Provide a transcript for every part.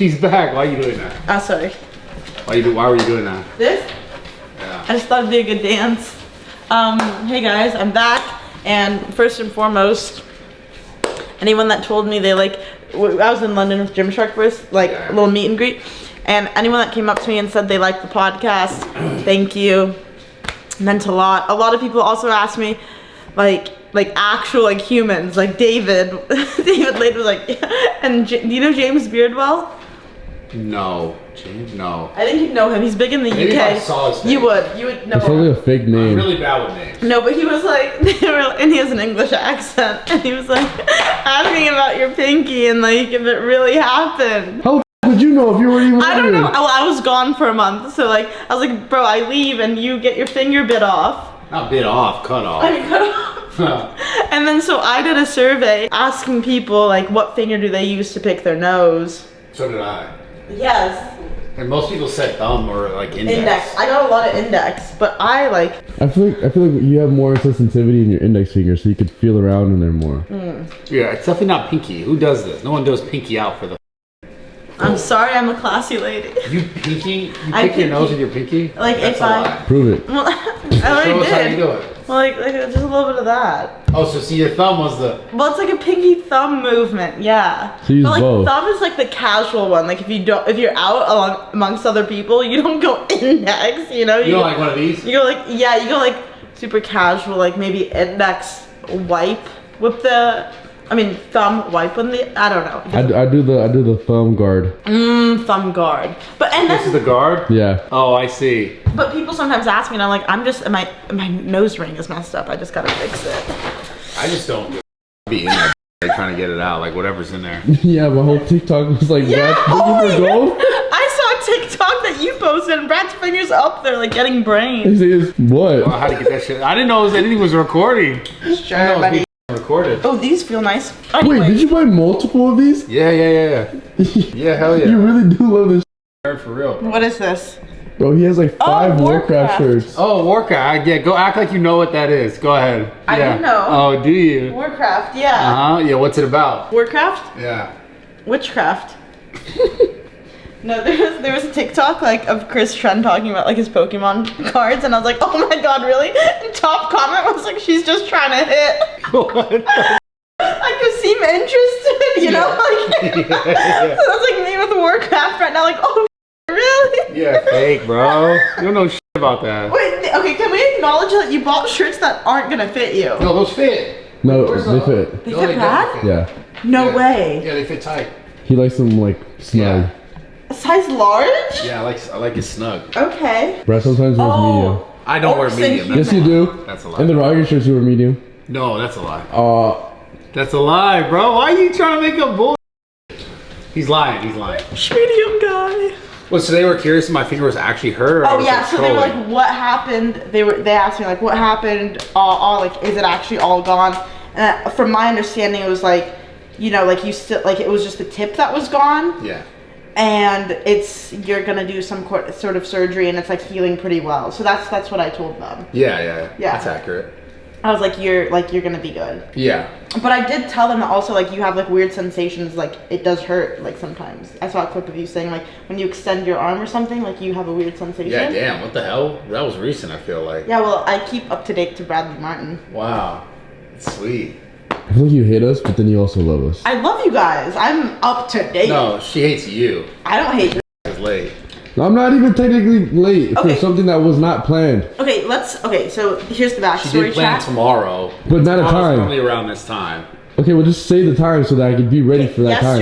She's back. Why are you doing that? Oh, sorry. Why were you doing that? This? Yeah. I just thought it'd be a good dance. Hey guys, I'm back. And first and foremost, anyone that told me they like, I was in London with Gymshark first, like a little meet and greet. And anyone that came up to me and said they liked the podcast, thank you. Meant a lot. A lot of people also asked me, like actual like humans, like David. David Lade was like, and do you know James Beardwell? No, James. No. I think you'd know him. He's big in the Maybe UK. if I saw his face. You would know It's him. probably a fake name. I'm really bad with names. No, but he was like, and he has an English accent, and he was like asking about your pinky and like if it really happened. How would you know if you weren't even I don't here? know. Well, I was gone for a month, so like I was like, bro, I leave and you get your finger bit off. Not bit off, cut off. I mean, cut off. And then so I did a survey asking people like what finger do they use to pick their nose. So did I. Yes. And most people said thumb or like index. Index. I got a lot of index, but I like. I feel like you have more sensitivity in your index finger, so you could feel around in there more. Yeah, it's definitely not pinky. Who does this? No one does pinky out for the. I'm sorry, I'm a classy lady. You pinky? You I pick your nose pinky. with your pinky? Like That's if a I. lie. Prove it. Well, I already Show us did. how you do it. Well, like just a little bit of that. Oh, so see, your thumb was the. Well, it's like a pinky thumb movement, yeah. So use but like both. thumb is like the casual one. Like if you're out amongst other people, you don't go index. You know. You don't like one of these? You go like you go like super casual, like maybe index wipe with the. I mean thumb wipe on the. I don't know. I do the thumb guard. Thumb guard. But and This is then, the guard? Yeah. Oh, I see. but people sometimes ask me, and I'm like, my nose ring is messed up. I just gotta fix it. I just don't be in there trying to get it out, like whatever's in there. Yeah, my whole TikTok was like, Yeah, Brad's oh looking for my gold. I saw a TikTok that you posted, and Brad's fingers up there, like getting brains. He says, what? Well, how to get that shit? I didn't know anything was recording. Sure, I know it was buddy. being recorded. Oh, these feel nice. Wait, Anyway, did you buy multiple of these? Yeah. Yeah, hell yeah. You really do love this. Nerd for real. what is this? Bro, he has like 5 Warcraft Warcraft. shirts. Oh, Warcraft. Yeah, go act like you know what that is. Go ahead. I yeah. do know. Oh, do you? Warcraft, yeah. Yeah, what's it about? Warcraft? Yeah. Witchcraft. No, there was a TikTok like of Chris Trent talking about like his Pokemon cards, and I was like, oh my god, really? And top comment was like, she's just trying to hit. What? Like to seem interested, you know? Like, Yeah. So that's like me with Warcraft right now, like, oh, really? Yeah, fake, bro. You don't know shit about that. Wait, okay, can we acknowledge that you bought shirts that aren't gonna fit you? No, those fit. No, Where's they the- fit. They No, fit Brad? definitely fit. Yeah. No Yeah. way. Yeah, they fit tight. He likes them like snug. Yeah. A size large? Yeah, I like it snug. Okay. Brad sometimes wears medium. I don't wear Orcs and medium. humans. Yes, you do. That's a lie. And the Rocket shirts you wear medium. No, that's a lie. That's a lie, bro. Why are you trying to make a bull? He's lying. He's lying. Medium guy. Well, so they were curious if my finger was actually hurt. Or Oh was yeah, it so they were trolling? like, what happened? They asked me like, what happened? Like, is it actually all gone? And from my understanding, it was like, you know, like you still like it was just the tip that was gone. Yeah. And you're gonna do some sort of surgery, and it's like healing pretty well. So that's what I told them. Yeah. Yeah. That's accurate. I was like, you're gonna be good. Yeah. But I did tell them that also, like, you have like weird sensations, like it does hurt, like sometimes. I saw a clip of you saying like when you extend your arm or something, like you have a weird sensation. Yeah, damn. What the hell? That was recent, I feel like. Yeah, well, I keep up to date to Bradley Martin. Wow. That's sweet. I feel like you hate us, but then you also love us. I love you guys. I'm up to date. No, she hates you. I don't hate you. It's late. No, I'm not even technically late Okay. for something that was not planned. Okay, so here's the She backstory, did plan chat. tomorrow. But not a Tomorrow's time. Normally around this time. Okay, well just say the time so that I can be ready for that time.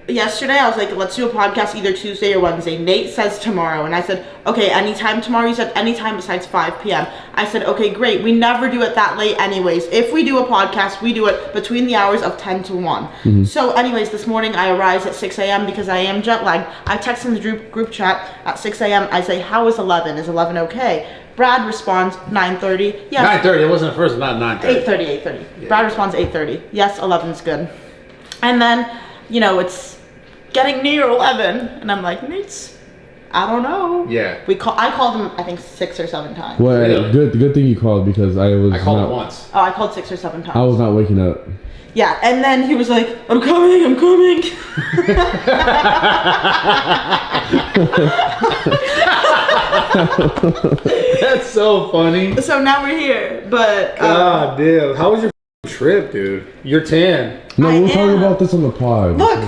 Yesterday, I was like, let's do a podcast either Tuesday or Wednesday. Nate says tomorrow, and I said, okay, anytime tomorrow. He said, anytime besides 5 p.m. I said, okay, great. We never do it that late anyways. If we do a podcast, we do it between the hours of 10 to 1. So anyways, this morning I arise at 6 a.m. because I am jet lagged. I text in the group chat at 6 a.m. I say, how is 11? Is 11 okay? Brad responds 9:30. Yes. 9:30. It wasn't at first. Not 9:30. 8:30. Yeah. Brad responds 8:30. Yes, 11's good. And then, you know, it's getting near 11, and I'm like, Nate's I don't know. Yeah. I called him, I think 6 or 7 times. Well, Really? good thing you called because I called not, him once. Oh, I called 6 or 7 times. I was not waking up. Yeah, and then he was like, I'm coming. That's so funny. So now we're here, but God damn. How was your trip, dude? You're tan. No, I we'll talk am. about this on the pod. Look.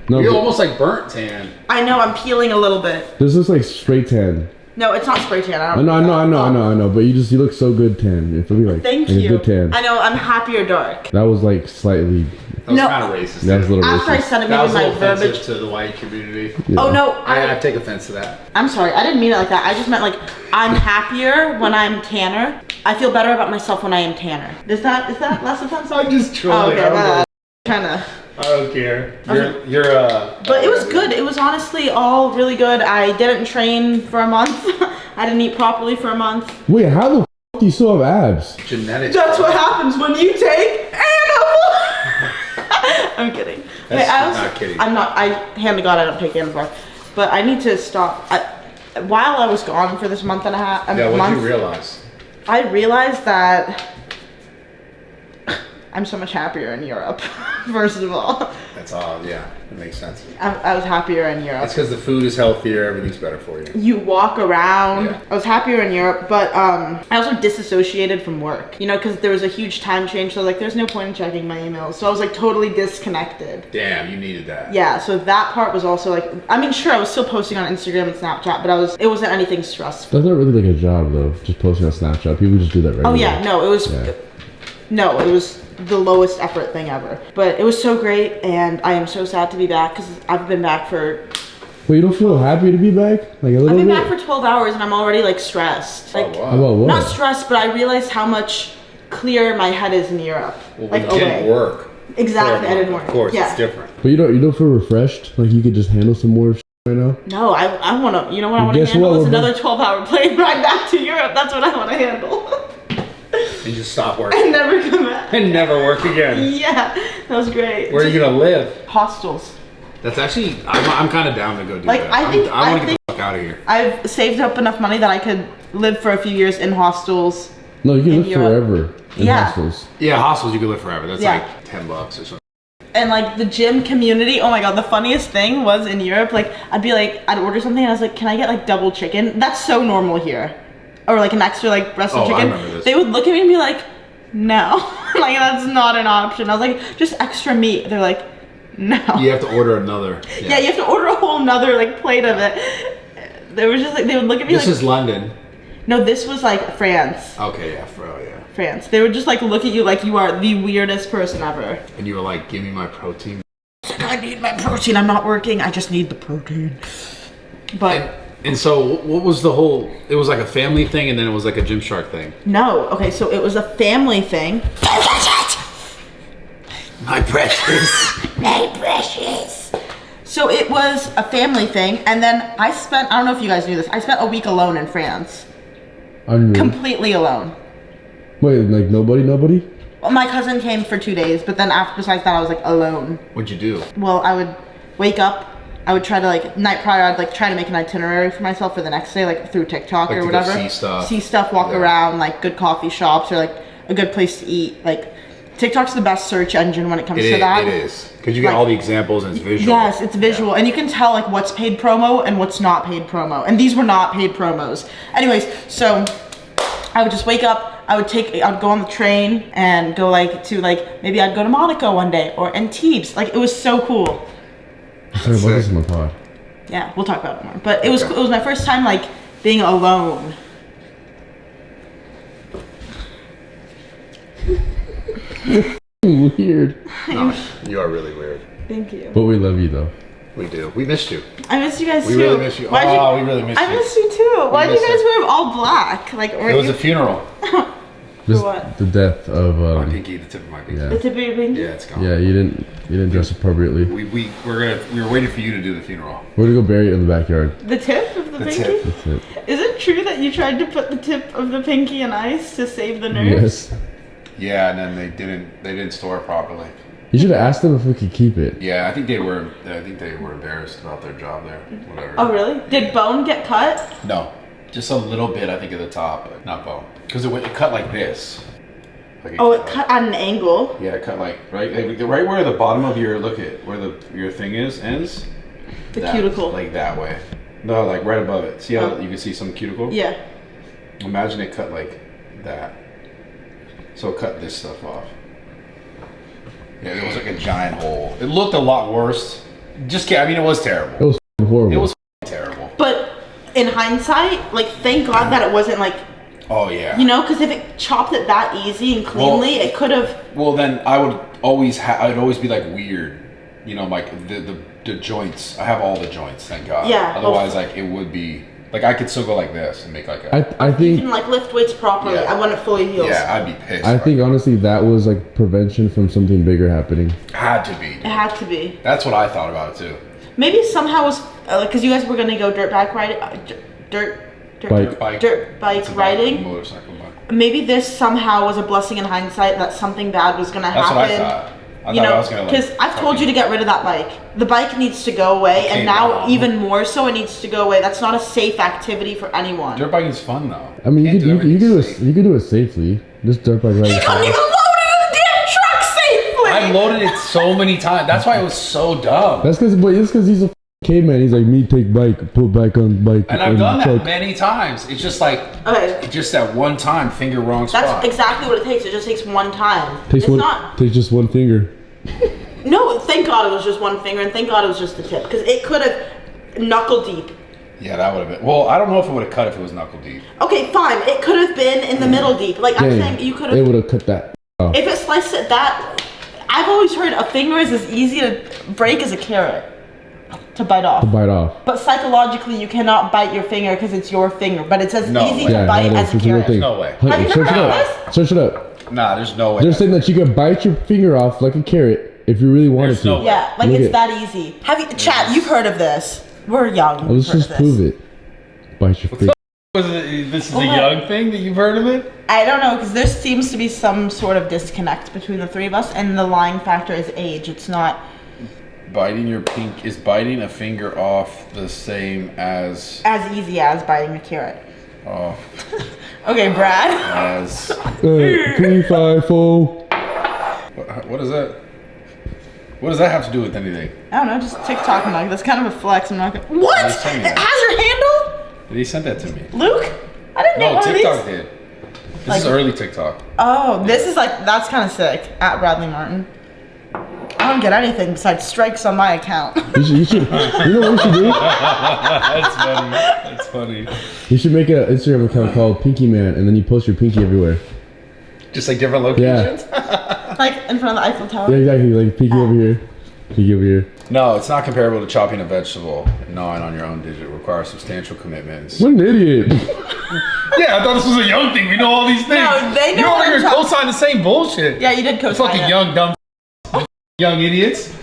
No, You're but almost like burnt tan. I know I'm peeling a little bit. this is like straight tan. No, it's not spray tan. I know. But you look so good tan. It feel like Thank like a you. good tan. I know I'm happier dark. That was like slightly. That was No. kind of racist. That was a little After I racist. said it, That maybe was a my little offensive verbiage. to the white community. Yeah. Oh no, I take offense to that. I'm sorry. I didn't mean it like that. I just meant like I'm happier when I'm tanner. I feel better about myself when I am tanner. Is that less offensive? I'm just Oh, trolling. okay, kinda. I don't care. You're But it was good. It was honestly all really good. I didn't train for a month. I didn't eat properly for a month. Wait, how the f do you still have abs? genetics. That's what happens when you take animal. I'm kidding. That's not kidding. I'm not. I hand to God I don't take animal. But I need to stop. While I was gone for this month and a half, Yeah, what did you realize? I realized that I'm so much happier in Europe. First of all, That's all. Yeah, it makes sense. I was happier in Europe. It's because the food is healthier. Everything's better for you. You walk around. Yeah. I was happier in Europe, but I also disassociated from work. You know, because there was a huge time change. So like, there's no point in checking my emails. So I was like totally disconnected. Damn, you needed that. Yeah. So that part was also like, I mean, sure, I was still posting on Instagram and Snapchat, but it wasn't anything stressful. That's not really like a job though. Just posting on Snapchat. People just do that regularly. Oh yeah, no, it was. Yeah. No, it was the lowest effort thing ever. But it was so great, and I am so sad to be back because I've been back for. Well, you don't feel happy to be back? Like a little I've been bit? back for 12 hours, and I'm already like stressed. Like, Oh, wow. How about what? not stressed, but I realized how much clearer my head is in Europe. Well, like we didn't work. Exactly, I didn't work. Of course, Yeah. it's different. But you don't feel refreshed? Like you could just handle some more right now? No, I want to. You know what I want to Guess handle what? is another 12-hour plane ride back to Europe. That's what I want to handle. And just stop working. And never come back. And never work again. Yeah, that was great. Where are you gonna live? Hostels. That's actually, I'm kind of down to go do Like, that. I think- I want I to get the fuck out of here. I've saved up enough money that I could live for a few years in hostels. No, you can In live Europe. forever in Yeah. hostels. Yeah, hostels you could live forever. That's Yeah. like $10 or something. And like the gym community, oh my god, the funniest thing was in Europe, like I'd order something and I was like, can I get like double chicken? That's so normal here. Or like an extra like breast of Oh, I chicken. remember this. They would look at me and be like, no. Like that's not an option. I was like, just extra meat. They're like, no. You have to order another. Yeah, you have to order a whole nother like plate of it. They were just like, they would look at me This like, is London. no, this was like France. Okay, yeah, yeah. France. They would just like look at you like you are the weirdest person ever. And you were like, give me my protein. I need my protein. I'm not working. I just need the protein. But And so, what was the whole? It was like a family thing, and then it was like a Gymshark thing. no, okay, so it was a family thing. My precious. My precious. So it was a family thing, and then I don't know if you guys knew this, I spent a week alone in France. Unreal. Completely alone. Wait, like nobody? Well, my cousin came for 2 days, but then besides that, I was like alone. What'd you do? Well, I would wake up, I would try to like, night prior, I'd like try to make an itinerary for myself for the next day, like through TikTok Like or to go whatever. see stuff. Walk Yeah. around, like good coffee shops or like a good place to eat. Like TikTok's the best search engine when it comes to that. It is. Because you get Like- all the examples and it's visual. Yes, it's visual, and you can tell like what's paid promo and what's not paid promo. And these were not paid promos. Anyways, so I would just wake up. I would go on the train and go like to like maybe I'd go to Monaco one day or Antibes. Like it was so cool. Sorry about this in my pod. Yeah, we'll talk about it more. But it was Okay. it was my first time like being alone. Weird. No, you are really weird. Thank you. But we love you though. We do. We missed you. I missed you guys We too. really miss you. Why'd Oh, we really missed I you. missed you too. Why'd you missed guys it. wear all black? Like, It was a funeral. Just what? the death of My pinky, the tip of my pinky. yeah. the tip of your pinky? Yeah, it's gone. Yeah, you didn't dress appropriately. We were waiting for you to do the funeral. We're gonna go bury it in the backyard. The tip of the The pinky? tip. That's it. Is it true that you tried to put the tip of the pinky in ice to save the nerves? Yes. Yeah, and then they didn't store it properly. You should have asked them if we could keep it. Yeah, I think they were embarrassed about their job there. Whatever. Oh, really? Did bone get cut? No, just a little bit. I think at the top, but not bone, because it cut like this. Like It cut at an angle. Yeah, it cut like right where the bottom of your your thing ends. The cuticle. Like that way. No, like right above it. See how you can see some cuticle? Yeah. Imagine it cut like that. So it cut this stuff off. Yeah, it was like a giant hole. It looked a lot worse. It was terrible. It was horrible. It was terrible. But in hindsight, like, thank God that it wasn't like, oh yeah. you know, because if it chopped it that easy and cleanly, it could have. Well, then I would always be like weird, you know, like the joints. I have all the joints, thank God. Yeah. Otherwise, like it would be like I could still go like this and make like a. I You think can like lift weights properly. Yeah. I want it fully heels. Yeah, I'd be pissed. I think honestly that was like prevention from something bigger happening. Had to be. It had to be. That's what I thought about it too. Maybe somehow was because you guys were gonna go dirt bike riding, dirt Bike. dirt bike It's a riding. motorcycle bike. Maybe this somehow was a blessing in hindsight that something bad was gonna That's happen. what I thought. I You thought I know, was gonna because I've told you to get rid of that bike. The bike needs to go away, Okay, and now no. even more so, it needs to go away. That's not a safe activity for anyone. Dirt biking is fun though. I mean, you Can't could everything do safe. it. You could do it safely. Just dirt bike riding. You couldn't even load it in the damn truck safely. I loaded it so many times. That's why it was so dumb. That's because he's a caveman. He's like me. Take bike, put bike on bike. And I've done that truck. many times. It's just like, Okay. just that one time, finger wrong spot. That's exactly what it takes. It just takes one time. Takes It's one. not. Takes just one finger. No, thank God it was just one finger, and thank God it was just the tip, because it could have knuckle deep. Yeah, that would have been. Well, I don't know if it would have cut if it was knuckle deep. Okay, fine. It could have been in the middle deep. Like I'm Dang, saying, you could They have. would have cut that. Oh. If it sliced it that, I've always heard a finger is as easy to break as a carrot to bite off. To bite off. But psychologically, you cannot bite your finger because it's your finger. But it's as No easy way. to bite that as a is. It's a real carrot. thing. No way. Have you Search never it heard up. this? Search it up. Nah, there's no way. They're saying that you could bite your finger off like a carrot if you really wanted There's to. no way. Yeah, like Look it's at- that easy. Have you, chat? You've heard of this? We're young. Well, let's we've heard just of prove this. it. Bite your finger. This is Well, a young thing that you've heard of it? I don't know, because there seems to be some sort of disconnect between the three of us, and the lying factor is age. It's not Is biting a finger off the same as as easy as biting a carrot. oh Okay, Brad. as 3, 5, 4. what is that? What does that have to do with anything? I don't know, just TikTok. I'm like, that's kind of a flex. I'm not gonna. What? He's saying It that. has your handle, He sent that to me. Luke? I didn't get No, one TikTok of these. did. This Like- is early TikTok. Oh, this is like that's kind of sick. At Bradley Martin. I don't get anything besides strikes on my account. You should. You know what you should do? That's funny. That's funny. You should make an Instagram account called Pinkie Man, and then you post your pinky everywhere. Just like different locations? Like in front of the Eiffel Tower. Yeah, exactly. Like pinky over here, pinky over here. No, it's not comparable to chopping a vegetable and gnawing on your own digit. It requires substantial commitments. What an idiot! Yeah, I thought this was a young thing. We know all these things. No, they know You're what over I'm here talking- co-signing the same bullshit. Yeah, you did co-sign Fucking it. young, dumb, young idiots.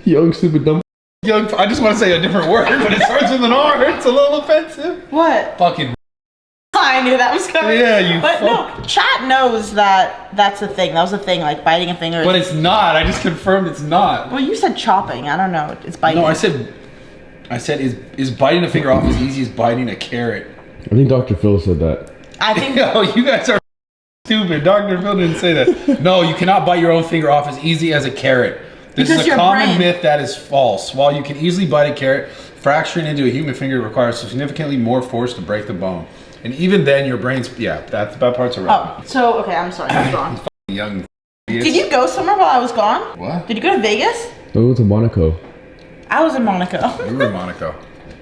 Young stupid dumb. Young, I just want to say a different word, but it starts with an R. It's a little offensive. What? Fucking. I knew that was coming. Yeah, you But fuck. no, chat knows that that's a thing. That was a thing, like biting a finger. But it's not. I just confirmed it's not. Well, you said chopping. I don't know. It's biting. No, I said is biting a finger off as easy as biting a carrot. I think Dr. Phil said that. I think. Yo, you guys are stupid. Dr. Phil didn't say that. No, you cannot bite your own finger off as easy as a carrot. This Because is a your common brain- myth that is false. While you can easily bite a carrot, fracturing into a human finger requires significantly more force to break the bone. And even then, your brain's that part's irrelevant. Oh, so okay. I'm sorry. I was wrong. Young. Did you go somewhere while I was gone? What? Did you go to Vegas? Oh, to Monaco. I was in Monaco. We were in Monaco.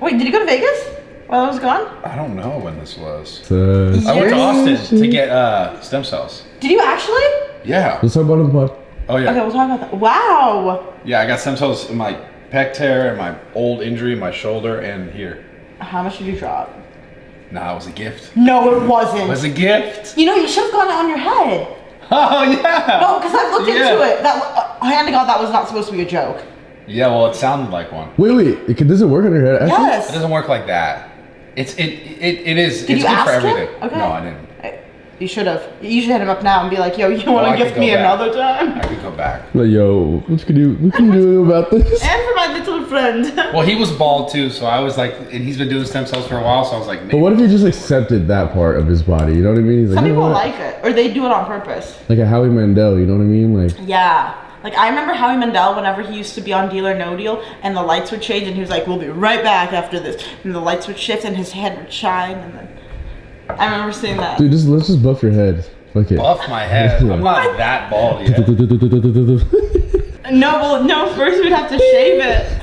Wait, did you go to Vegas while I was gone? I don't know when this was. Let's I went to Yes. Austin to get stem cells. Did you actually? Yeah. talk about it on the pod. Oh yeah. Okay, we'll talk about that. Wow. Yeah, I got stem cells in my pec tear and my old injury in my shoulder and here. How much did you drop? Nah, it was a gift. No, it wasn't. It was a gift. You know, you should have gone on your head. Oh yeah. No, because I've looked Yeah. into it. That, hand to God, that was not supposed to be a joke. Yeah, well, it sounded like one. Wait. Does it work on your head? Actually? It Yes. doesn't work like that. It is. Did it's you good ask for him? everything. Okay. No, I didn't. You should have. You should hit him up now and be like, yo, you want to gift me another time? I could go back. Like, yo, what can you do about this? And for my little friend. Well, he was bald too, so I was like, and he's been doing stem cells for a while, so I was like, maybe. But what if he just accepted that part of his body? You know what I mean? He's like, Some you know people what? like it, or they do it on purpose. Like a Howie Mandel, you know what I mean? Like, Yeah. Like, I remember Howie Mandel whenever he used to be on Deal or No Deal, and the lights would change, and he was like, we'll be right back after this. And the lights would shift, and his head would shine, and then... I remember seeing that. dude, let's just buff your head. Fuck it. Buff my head. I'm not that bald yet. No, first we'd have to shave it.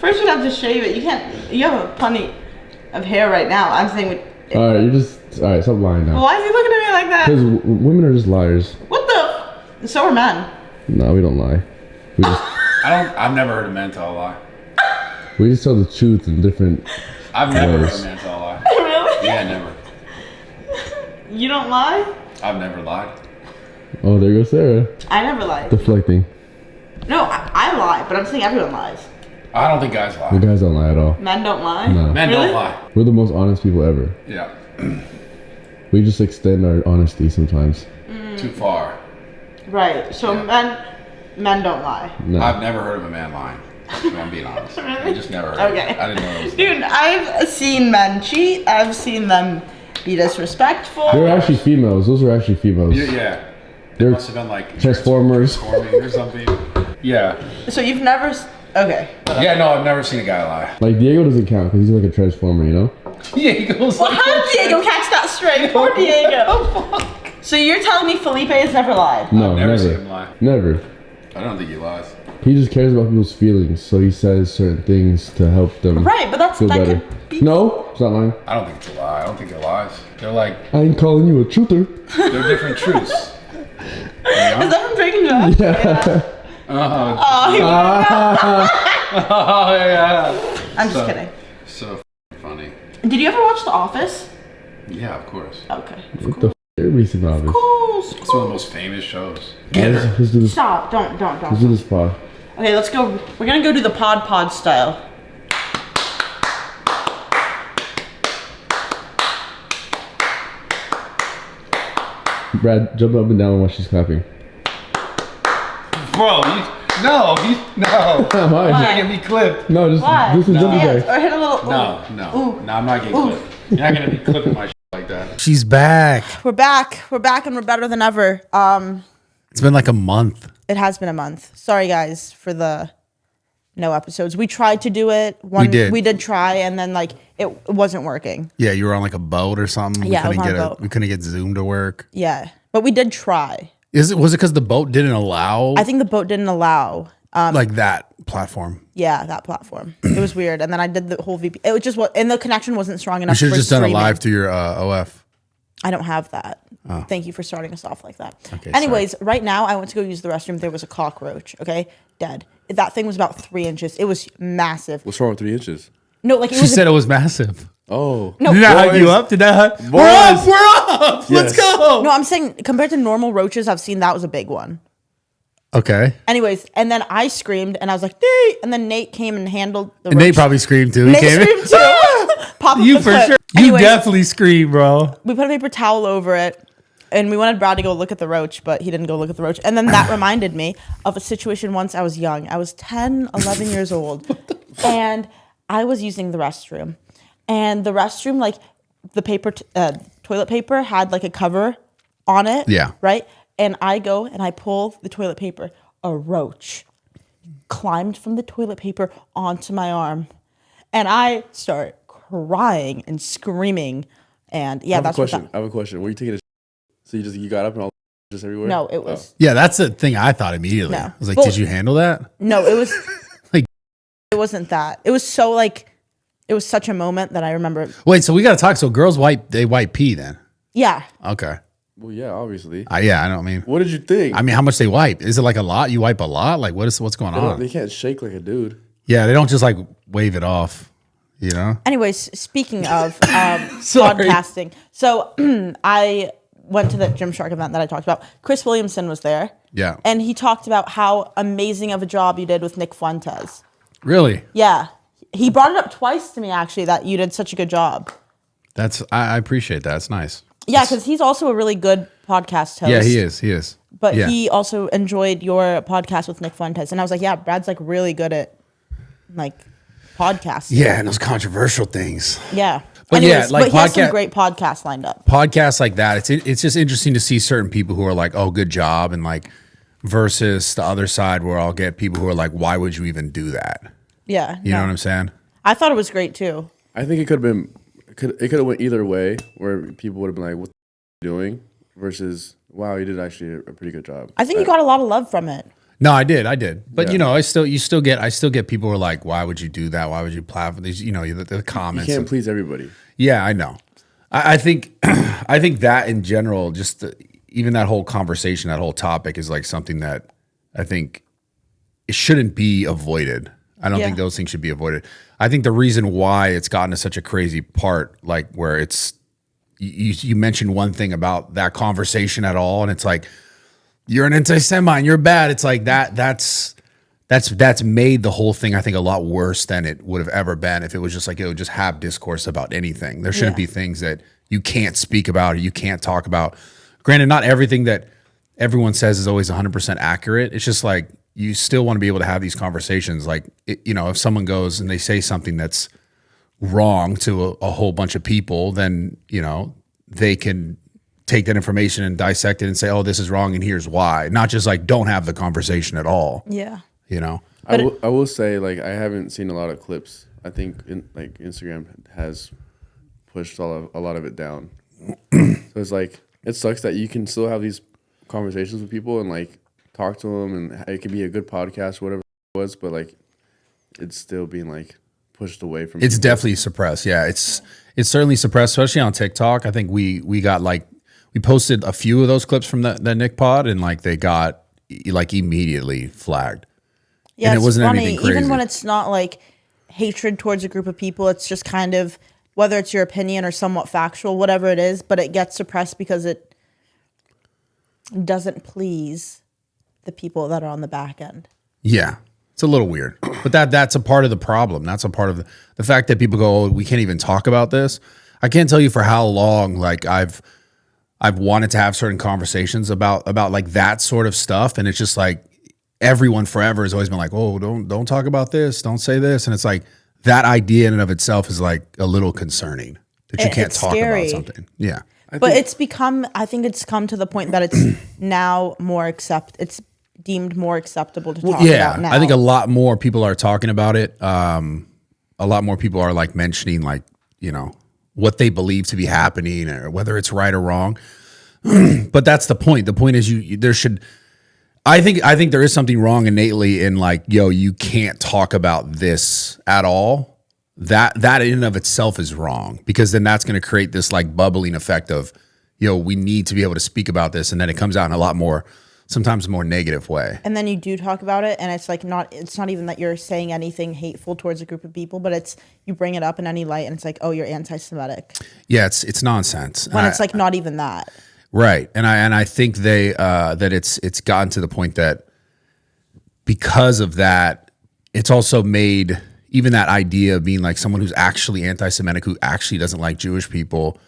First we'd have to shave it. You can't... You have a plenty of hair right now. I'm saying... Alright, alright, stop lying now. Why is he looking at me like that? Because women are just liars. What the... So are men. No, we don't lie. I've never heard a man tell a lie. We just tell the truth in different I've never ways. heard a man tell a lie. Really? Yeah, never. You don't lie? I've never lied. Oh, there goes Sarah. I never lied. Deflecting. No, I lie, but I'm saying everyone lies. I don't think guys lie. The guys don't lie at all. Men don't lie? No. Men Really? don't lie. We're the most honest people ever. Yeah. We just extend our honesty sometimes. Too far. Right. So Yeah. men don't lie. No. I've never heard of a man lying. If I'm being honest. Really? I just never heard Okay. of it. I didn't know it was Dude, I've seen men cheat. I've seen them be disrespectful. They were actually females. Those were actually females. Yeah. It They're must have been like Transformers. transforming or something. Yeah. So you've never... Okay. Yeah, no, I've never seen a guy lie. Like, Diego doesn't count because he's like a transformer, you know? Diego's Well, like how did Diego catch that straight? Poor Diego. So you're telling me Felipe has never lied? No, I've never never. seen him lie. Never. I don't think he lies. He just cares about people's feelings, so he says certain things to help them Right, but that's... feel That better. could be... No, it's not lying. I don't think it's a lie. I don't think they're lies. They're like, I ain't calling you a truther. they're different truths. Is that from Breaking Bad? Yeah. Oh, Oh, yeah. I'm just kidding. So funny. Did you ever watch The Office? Yeah, of course. Okay. What the f***? Everybody's in office. Cool. It's one of the most famous shows. Get her. Let's do this. Stop. Don't. Let's do this pod. Okay, let's go. We're gonna go do the pod style. Brad, jump up and down while she's clapping. Bro, no. Why? You're gonna get me clipped. No, just Why? this is jumping Dance back. or hit a little. No, Ooh. I'm not getting clipped. You're not gonna be clipping my shit like that. She's back. We're back, and we're better than ever. It's been like a month. It has been a month. Sorry, guys, for the no episodes. We tried to do it. We did try, and then like it wasn't working. Yeah, you were on like a boat or something. Yeah, I was on a boat. We couldn't get Zoom to work. Yeah, but we did try. Was it because the boat didn't allow I think the boat didn't allow. like that platform? Yeah, that platform. It was weird, and then I did the whole VP. It was just and the connection wasn't strong enough. You should have for just done it streaming. live through your OF. I don't have that. Thank you for starting us off like that. Okay, Anyways, right now I went to go use the restroom. There was a cockroach. Okay, dead. That thing was about 3 inches. It was massive. What's wrong with 3 inches? No, like it She was. said it was massive. Oh. No, Did I hype you Boys. up? Did that? Boys. We're up. Let's Yes. go. no, I'm saying compared to normal roaches I've seen, that was a big one. Okay. Anyways, and then I screamed and I was like, Nate! And then Nate came and handled the And roach. Nate probably screamed too. He Nate came in. screamed too. Pop up You the for clip. sure. You Anyways, definitely screamed, bro. we put a paper towel over it. And we wanted Brad to go look at the roach, but he didn't go look at the roach. And then that reminded me of a situation once I was young. I was 10, 11 years old. And I was using the restroom. And the restroom, like, the paper, toilet paper had, like, a cover on it. Yeah. Right? And I go and I pull the toilet paper. A roach climbed from the toilet paper onto my arm. And I start crying and screaming. And, yeah, I have a that's what question. I have a question. Were you taking a so you got up and all just everywhere? No, it was... Yeah, that's the thing I thought immediately. No. I was like, Well- did you handle that? No, it was Like- it wasn't that. It was so like it was such a moment that I remember. Wait, so we got to talk. So girls wipe pee then? Yeah. Okay. Well, yeah, obviously. Yeah, I don't mean. What did you think? I mean, how much they wipe? Is it like a lot? You wipe a lot? Like what's going on? They can't shake like a dude. Yeah, they don't just like wave it off, you know? Anyways, speaking of podcasting, so I went to the Gymshark event that I talked about. Chris Williamson was there. Yeah. And he talked about how amazing of a job you did with Nick Fuentes. Really? Yeah. He brought it up twice to me actually that you did such a good job. I appreciate that. It's nice. Yeah, because he's also a really good podcast host. Yeah, he is. He is. But yeah. he also enjoyed your podcast with Nick Fuentes, and I was like, yeah, Brad's like really good at like podcasts. Yeah, and those controversial things. Yeah. But Anyways, yeah, like he has some great podcasts lined up. Podcasts like that, it's just interesting to see certain people who are like, oh, good job, and like versus the other side where I'll get people who are like, why would you even do that? Yeah. You know what I'm saying? I thought it was great too. I think it could have been. It could have went either way, where people would have been like, "What are you doing?" versus, "Wow, you did actually a pretty good job." I think you got a lot of love from it. No, I did. But Yeah. you know, I still get people who are like, why would you do that? Why would you platform these? You know, the You comments. can't please everybody. Yeah, I know. I think I think that in general, just even that whole conversation, that whole topic is like something that I think it shouldn't be avoided. I don't think those things should be avoided. I think the reason why it's gotten to such a crazy part, like where it's you mentioned one thing about that conversation at all, and it's like you're an anti-Semite, you're bad. It's like that's made the whole thing, I think, a lot worse than it would have ever been if it was just like it would just have discourse about anything. There shouldn't be things that you can't speak about or you can't talk about. Granted, not everything that everyone says is always 100% accurate. It's just like you still want to be able to have these conversations. Like, you know, if someone goes and they say something that's wrong to a whole bunch of people, then, you know, they can take that information and dissect it and say, oh, this is wrong and here's why. Not just like don't have the conversation at all. Yeah. You know? I will say, like, I haven't seen a lot of clips. I think like Instagram has pushed a lot of it down. So it's like, it sucks that you can still have these conversations with people and like talk to them, and it could be a good podcast, whatever it was, but like it's still being like pushed away from It's people. definitely suppressed. Yeah, it's certainly suppressed, especially on TikTok. I think we got like, we posted a few of those clips from that Nick pod, and like they got like immediately flagged. Yeah, and it it's wasn't funny. anything crazy. Even when it's not like hatred towards a group of people, it's just kind of whether it's your opinion or somewhat factual, whatever it is, but it gets suppressed because it doesn't please the people that are on the back end. Yeah, it's a little weird, but that's a part of the problem. That's a part of the fact that people go, oh, we can't even talk about this. I can't tell you for how long, like I've wanted to have certain conversations about like that sort of stuff, and it's just like everyone forever has always been like, oh, don't talk about this, don't say this, and it's like that idea in and of itself is like a little concerning that you can't It's talk scary. about something. Yeah, But it's become, I think it's come to the point that it's now it's deemed more acceptable to talk about now. I think a lot more people are talking about it. A lot more people are like mentioning like, you know, what they believe to be happening or whether it's right or wrong. But that's the point. The point is I think there is something wrong innately in like, yo, you can't talk about this at all. That in and of itself is wrong, because then that's going to create this like bubbling effect of, yo, we need to be able to speak about this. And then it comes out in a lot more, sometimes more negative way. And then you do talk about it, and it's like it's not even that you're saying anything hateful towards a group of people, but it's you bring it up in any light, and it's like, oh, you're anti-Semitic. Yeah, it's nonsense. When it's like not even that. Right. And I think that it's gotten to the point that because of that, it's also made even that idea of being like someone who's actually anti-Semitic, who actually doesn't like Jewish people,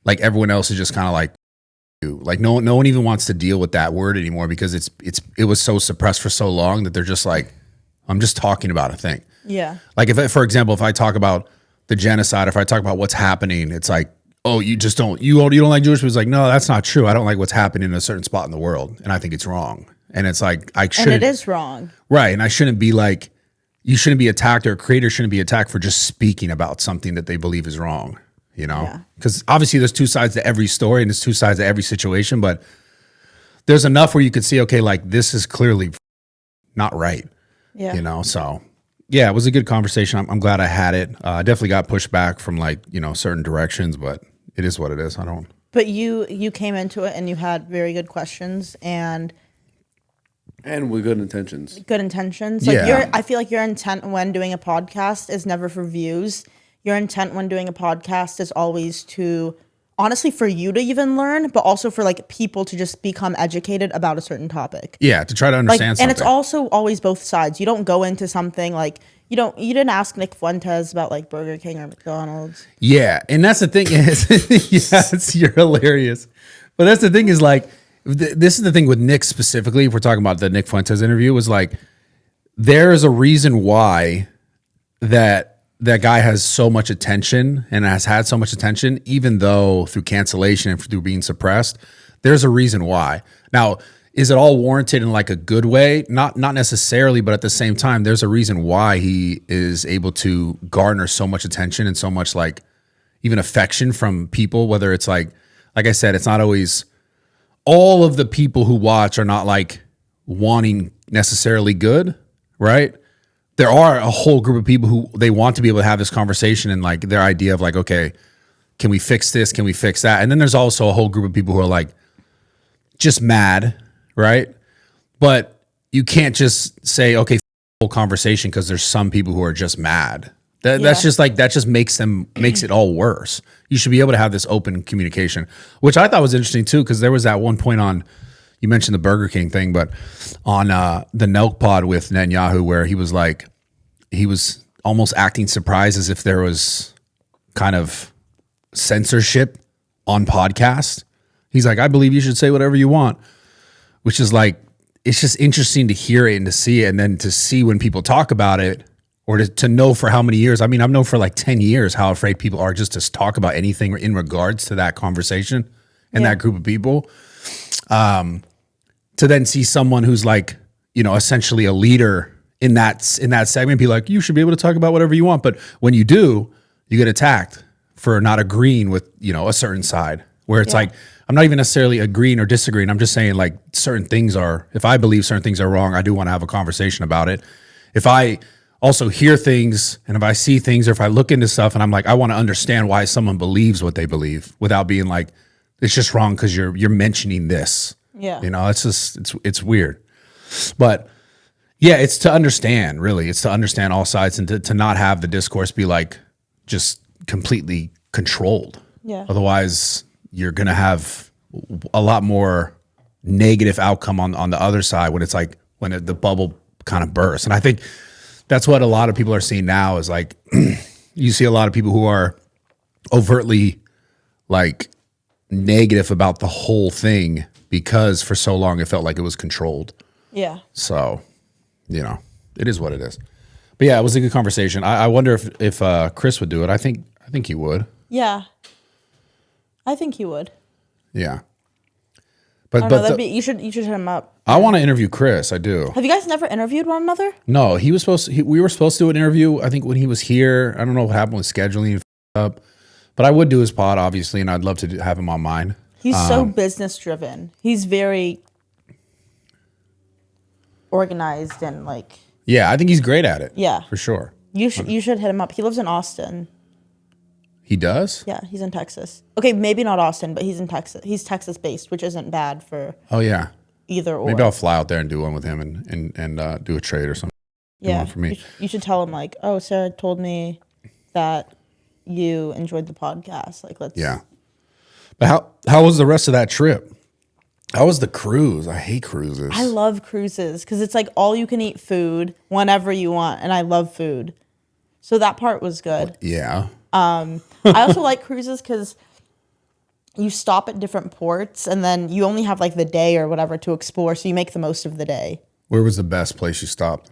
like everyone else is just kind of like no one even wants to deal with that word anymore, because it was so suppressed for so long that they're just like, I'm just talking about a thing. Yeah. Like for example, if I talk about the genocide, if I talk about what's happening, it's like, oh, you don't like Jewish people. It's like, no, that's not true. I don't like what's happening in a certain spot in the world, and I think it's wrong. And it's like I shouldn't. And it is wrong. Right. And I shouldn't be like, you shouldn't be attacked, or a creator shouldn't be attacked for just speaking about something that they believe is wrong, you know? Because obviously there's two sides to every story and there's two sides to every situation, but there's enough where you could see, okay, like this is clearly not right, Yeah. you know? So yeah, it was a good conversation. I'm glad I had it. I definitely got pushed back from like, you know, certain directions, but it is what it is. But you came into it and you had very good questions and with good intentions. good intentions. Like Yeah. I feel like your intent when doing a podcast is never for views. Your intent when doing a podcast is always to honestly for you to even learn, but also for like people to just become educated about a certain topic. Yeah, to try to Like, understand something. and it's also always both sides. You don't go into something like you didn't ask Nick Fuentes about like Burger King or McDonald's. Yeah, and that's the thing is, yes, you're hilarious. But that's the thing is like, this is the thing with Nick specifically. If we're talking about the Nick Fuentes interview, was like, there is a reason why that guy has so much attention and has had so much attention, even though through cancellation and through being suppressed. There's a reason why. Now, is it all warranted in like a good way? Not necessarily, but at the same time, there's a reason why he is able to garner so much attention and so much like even affection from people, whether it's like I said, it's not always all of the people who watch are not like wanting necessarily good, right? There are a whole group of people who they want to be able to have this conversation and like their idea of like, okay, can we fix this? Can we fix that? And then there's also a whole group of people who are like just mad, right? But you can't just say, okay, whole conversation because there's some people who are just mad. That's just like, that just makes it all worse. You should be able to have this open communication, which I thought was interesting too, because there was that one point on, you mentioned the Burger King thing, but on the Nelk pod with Netanyahu, where he was like, he was almost acting surprised as if there was kind of censorship on podcast. He's like, I believe you should say whatever you want, which is like, it's just interesting to hear it and to see it, and then to see when people talk about it, or to know for how many years. I mean, I've known for like 10 years how afraid people are just to talk about anything in regards to that conversation and that group of people. To then see someone who's like, essentially a leader in that segment, be like, you should be able to talk about whatever you want. But when you do, you get attacked for not agreeing with, a certain side, where it's like, I'm not even necessarily agreeing or disagreeing. I'm just saying like certain things are, if I believe certain things are wrong, I do want to have a conversation about it. If I also hear things and if I see things or if I look into stuff and I'm like, I want to understand why someone believes what they believe without being like, it's just wrong because you're mentioning this. Yeah. It's just, it's weird. But yeah, it's to understand, really. It's to understand all sides and to not have the discourse be like just completely controlled. Yeah. Otherwise, you're going to have a lot more negative outcome on the other side when it's like, when the bubble kind of bursts. And I think that's what a lot of people are seeing now is like, you see a lot of people who are overtly like negative about the whole thing because for so long it felt like it was controlled. Yeah. So, it is what it is. But yeah, it was a good conversation. I wonder if Chris would do it. I think he would. Yeah. I think he would. Yeah. You should hit him up. I want to interview Chris. I do. Have you guys never interviewed one another? No, we were supposed to do an interview. I think when he was here, I don't know what happened with scheduling up, but I would do his pod obviously, and I'd love to have him on mine. He's so business driven. He's very organized and like. Yeah, I think he's great at it. Yeah, for sure. You should hit him up. He lives in Austin. He does? Yeah, he's in Texas. Okay, maybe not Austin, but he's in Texas. He's Texas based, which isn't bad for. Oh yeah. Either or. Maybe I'll fly out there and do one with him and do a trade or something. Yeah, for me. You should tell him like, oh, Sarah told me that you enjoyed the podcast. Like, let's. Yeah. But how was the rest of that trip? How was the cruise? I hate cruises. I love cruises because it's like all you can eat food whenever you want, and I love food, so that part was good. Yeah. I also like cruises because you stop at different ports, and then you only have like the day or whatever to explore, so you make the most of the day. Where was the best place you stopped?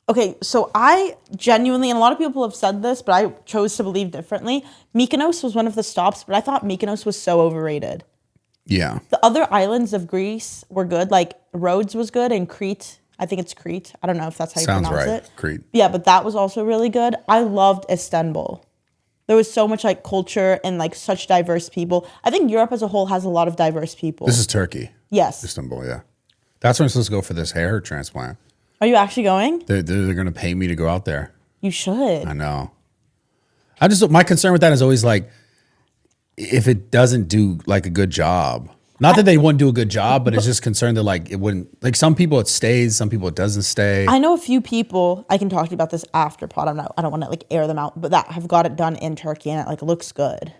Okay, so I genuinely, and a lot of people have said this, but I chose to believe differently. Mykonos was one of the stops, but I thought Mykonos was so overrated. Yeah. The other islands of Greece were good. Like Rhodes was good, and Crete. I think it's Crete. I don't know if that's how you Sounds pronounce right. it. Crete. Yeah, but that was also really good. I loved Istanbul. There was so much like culture and like such diverse people. I think Europe as a whole has a lot of diverse people. This is Turkey. Yes. Istanbul, yeah. That's where I'm supposed to go for this hair transplant. Are you actually going? They're going to pay me to go out there. You should. I know. My concern with that is always like, if it doesn't do like a good job. Not that they wouldn't do a good job, but it's just concerned that like it wouldn't, like some people it stays, some people it doesn't stay. I know a few people, I can talk to you about this after pod. I don't want to like air them out, but that have got it done in Turkey and it like looks good.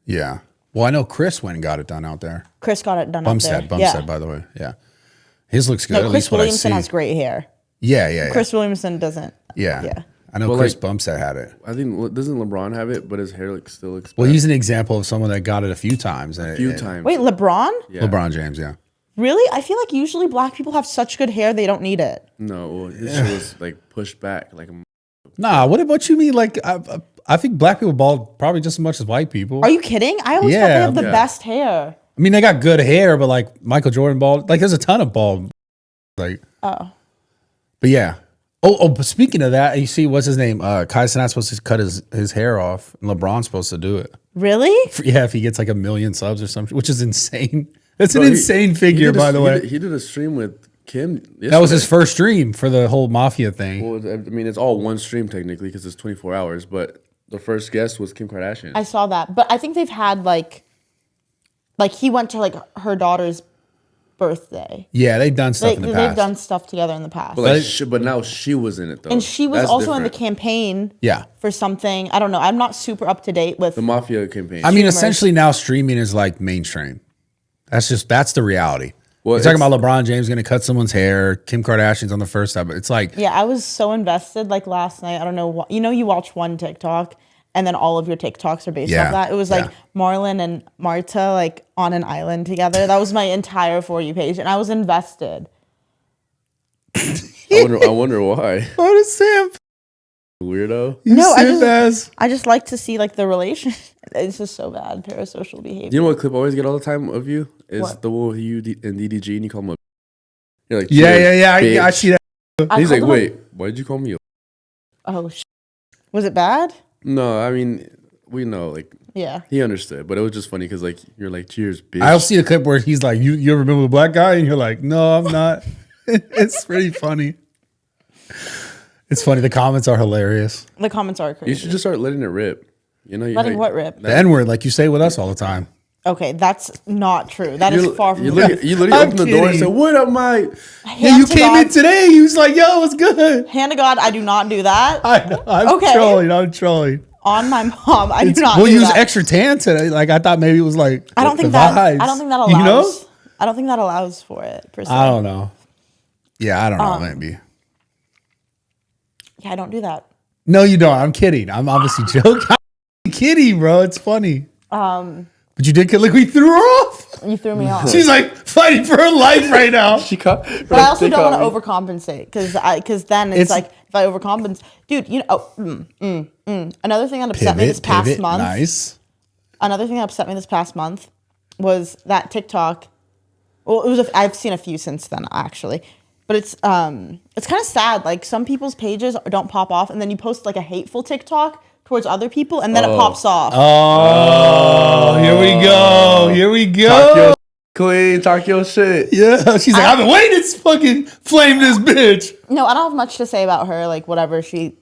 Yeah. Well, I know Chris went and got it done out there. Chris got it done out there. Bumstead, by the way. Yeah. His looks good. No, at Chris least what Williamson I see. has great hair. Yeah. Chris Williamson doesn't. Yeah. Yeah. I know Well, Chris like- Bumstead had it. I think doesn't LeBron have it, but his hair still looks. Well, bad. he's an example of someone that got it a few times. a few times. Wait, LeBron? Yeah. LeBron James, yeah. Really? I feel like usually black people have such good hair they don't need it. No, well, his shit was like pushed back, like Nah, what you mean? Like, I think black people bald probably just as much as white people. Are you kidding? I always thought they have the best hair. I mean, they got good hair, but like Michael Jordan bald, like there's a ton of bald. Like, Oh. but yeah. But speaking of that, you see, what's his name? Kai Cenat's supposed to cut his hair off, and LeBron's supposed to do it. Really? Yeah, if he gets like 1 million subs or something, which is insane. That's an Bro, insane figure, by the way. He did a stream with Kim. Yesterday. That was his first stream for the whole mafia thing. Well, I mean, it's all one stream technically because it's 24 hours, but the first guest was Kim Kardashian. I saw that. But I think they've had like he went to like her daughter's birthday. Yeah, they've done stuff in the past. They've done stuff together in the past. but, like, but now she was in it though. And she was That's also in the different. campaign Yeah. for something. I don't know. I'm not super up to date with The mafia campaign. I mean, essentially now streaming is like mainstream. That's the reality. Well, You're talking it's- about LeBron James going to cut someone's hair. Kim Kardashian's on the first episode. It's like, Yeah, I was so invested like last night. I don't know. You watch one TikTok and then all of your TikToks are based Yeah, off that. It was like yeah. Marlon and Marta like on an island together. That was my entire For You page and I was invested. I wonder why. what is Sam? Weirdo. No, Simp ass. I just like to see like the relation. It's just so bad. Parasocial behavior. You know what clip I always get all the time of you is What? the one with you and DDG and you call him a. You're like, Yeah. "Cheers, I bitch." see that. I He's called like, him wait, why did you call me a? Oh, was it bad? No, I mean, we know, like, Yeah. he understood, but it was just funny because, like, you're like, cheers, bitch. I'll see a clip where he's like, you ever been with a black guy? And you're like, no, I'm not. It's pretty funny. It's funny. The comments are hilarious. The comments are crazy. You should just start letting it rip. You know, Letting what rip? The N word, like you say with us all the time. Okay, that's not true. That is far from you true. literally I'm opened the door and kidding. said, "What up, Mike?" Yeah, you came in today. He was like, yo, what's good? Hand to God, I do not do that. I'm Okay. trolling. I'm trolling. On my mom, I do not Well, do you was that. extra tan today. Like, I thought maybe it was like, I don't the think that. vibes. I don't think that allows. You know? I don't think that allows for it. Per se. I don't know. Yeah, I don't know. Maybe. Yeah, I don't do that. No, you don't. I'm kidding. I'm obviously joking. I'm kidding, bro. It's funny. But you did. Look, we threw her off. You threw me off. She's like fighting for her life right now. She caught. But I also don't want to overcompensate because then it's like if I overcompensate, dude. You know, another thing that upset me this past month. Nice. Another thing that upset me this past month was that TikTok. Well, it was. I've seen a few since then actually, but it's kind of sad. Like some people's pages don't pop off, and then you post like a hateful TikTok towards other people, and then it pops off. Oh, here we go. Here we go. Queen, talk your shit. Yeah, she's like, I've been waiting to fucking flame this bitch. No, I don't have much to say about her. Like whatever, she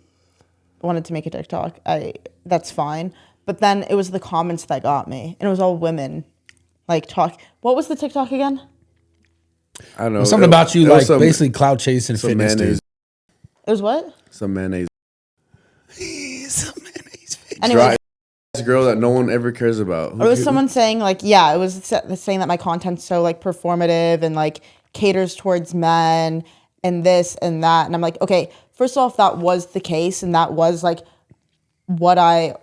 wanted to make a TikTok. That's fine. But then it was the comments that got me, and it was all women, like talk. What was the TikTok again? I don't know. Something about you, it was like some- basically cloud chasing some fitness, mayonnaise. dude. It was what? Some mayonnaise. Anyway, Dry ass girl that no one ever cares about. it was someone saying like, yeah, it was saying that my content's so like performative and like caters towards men and this and that, and I'm like, okay, first off, that was the case and that was like what I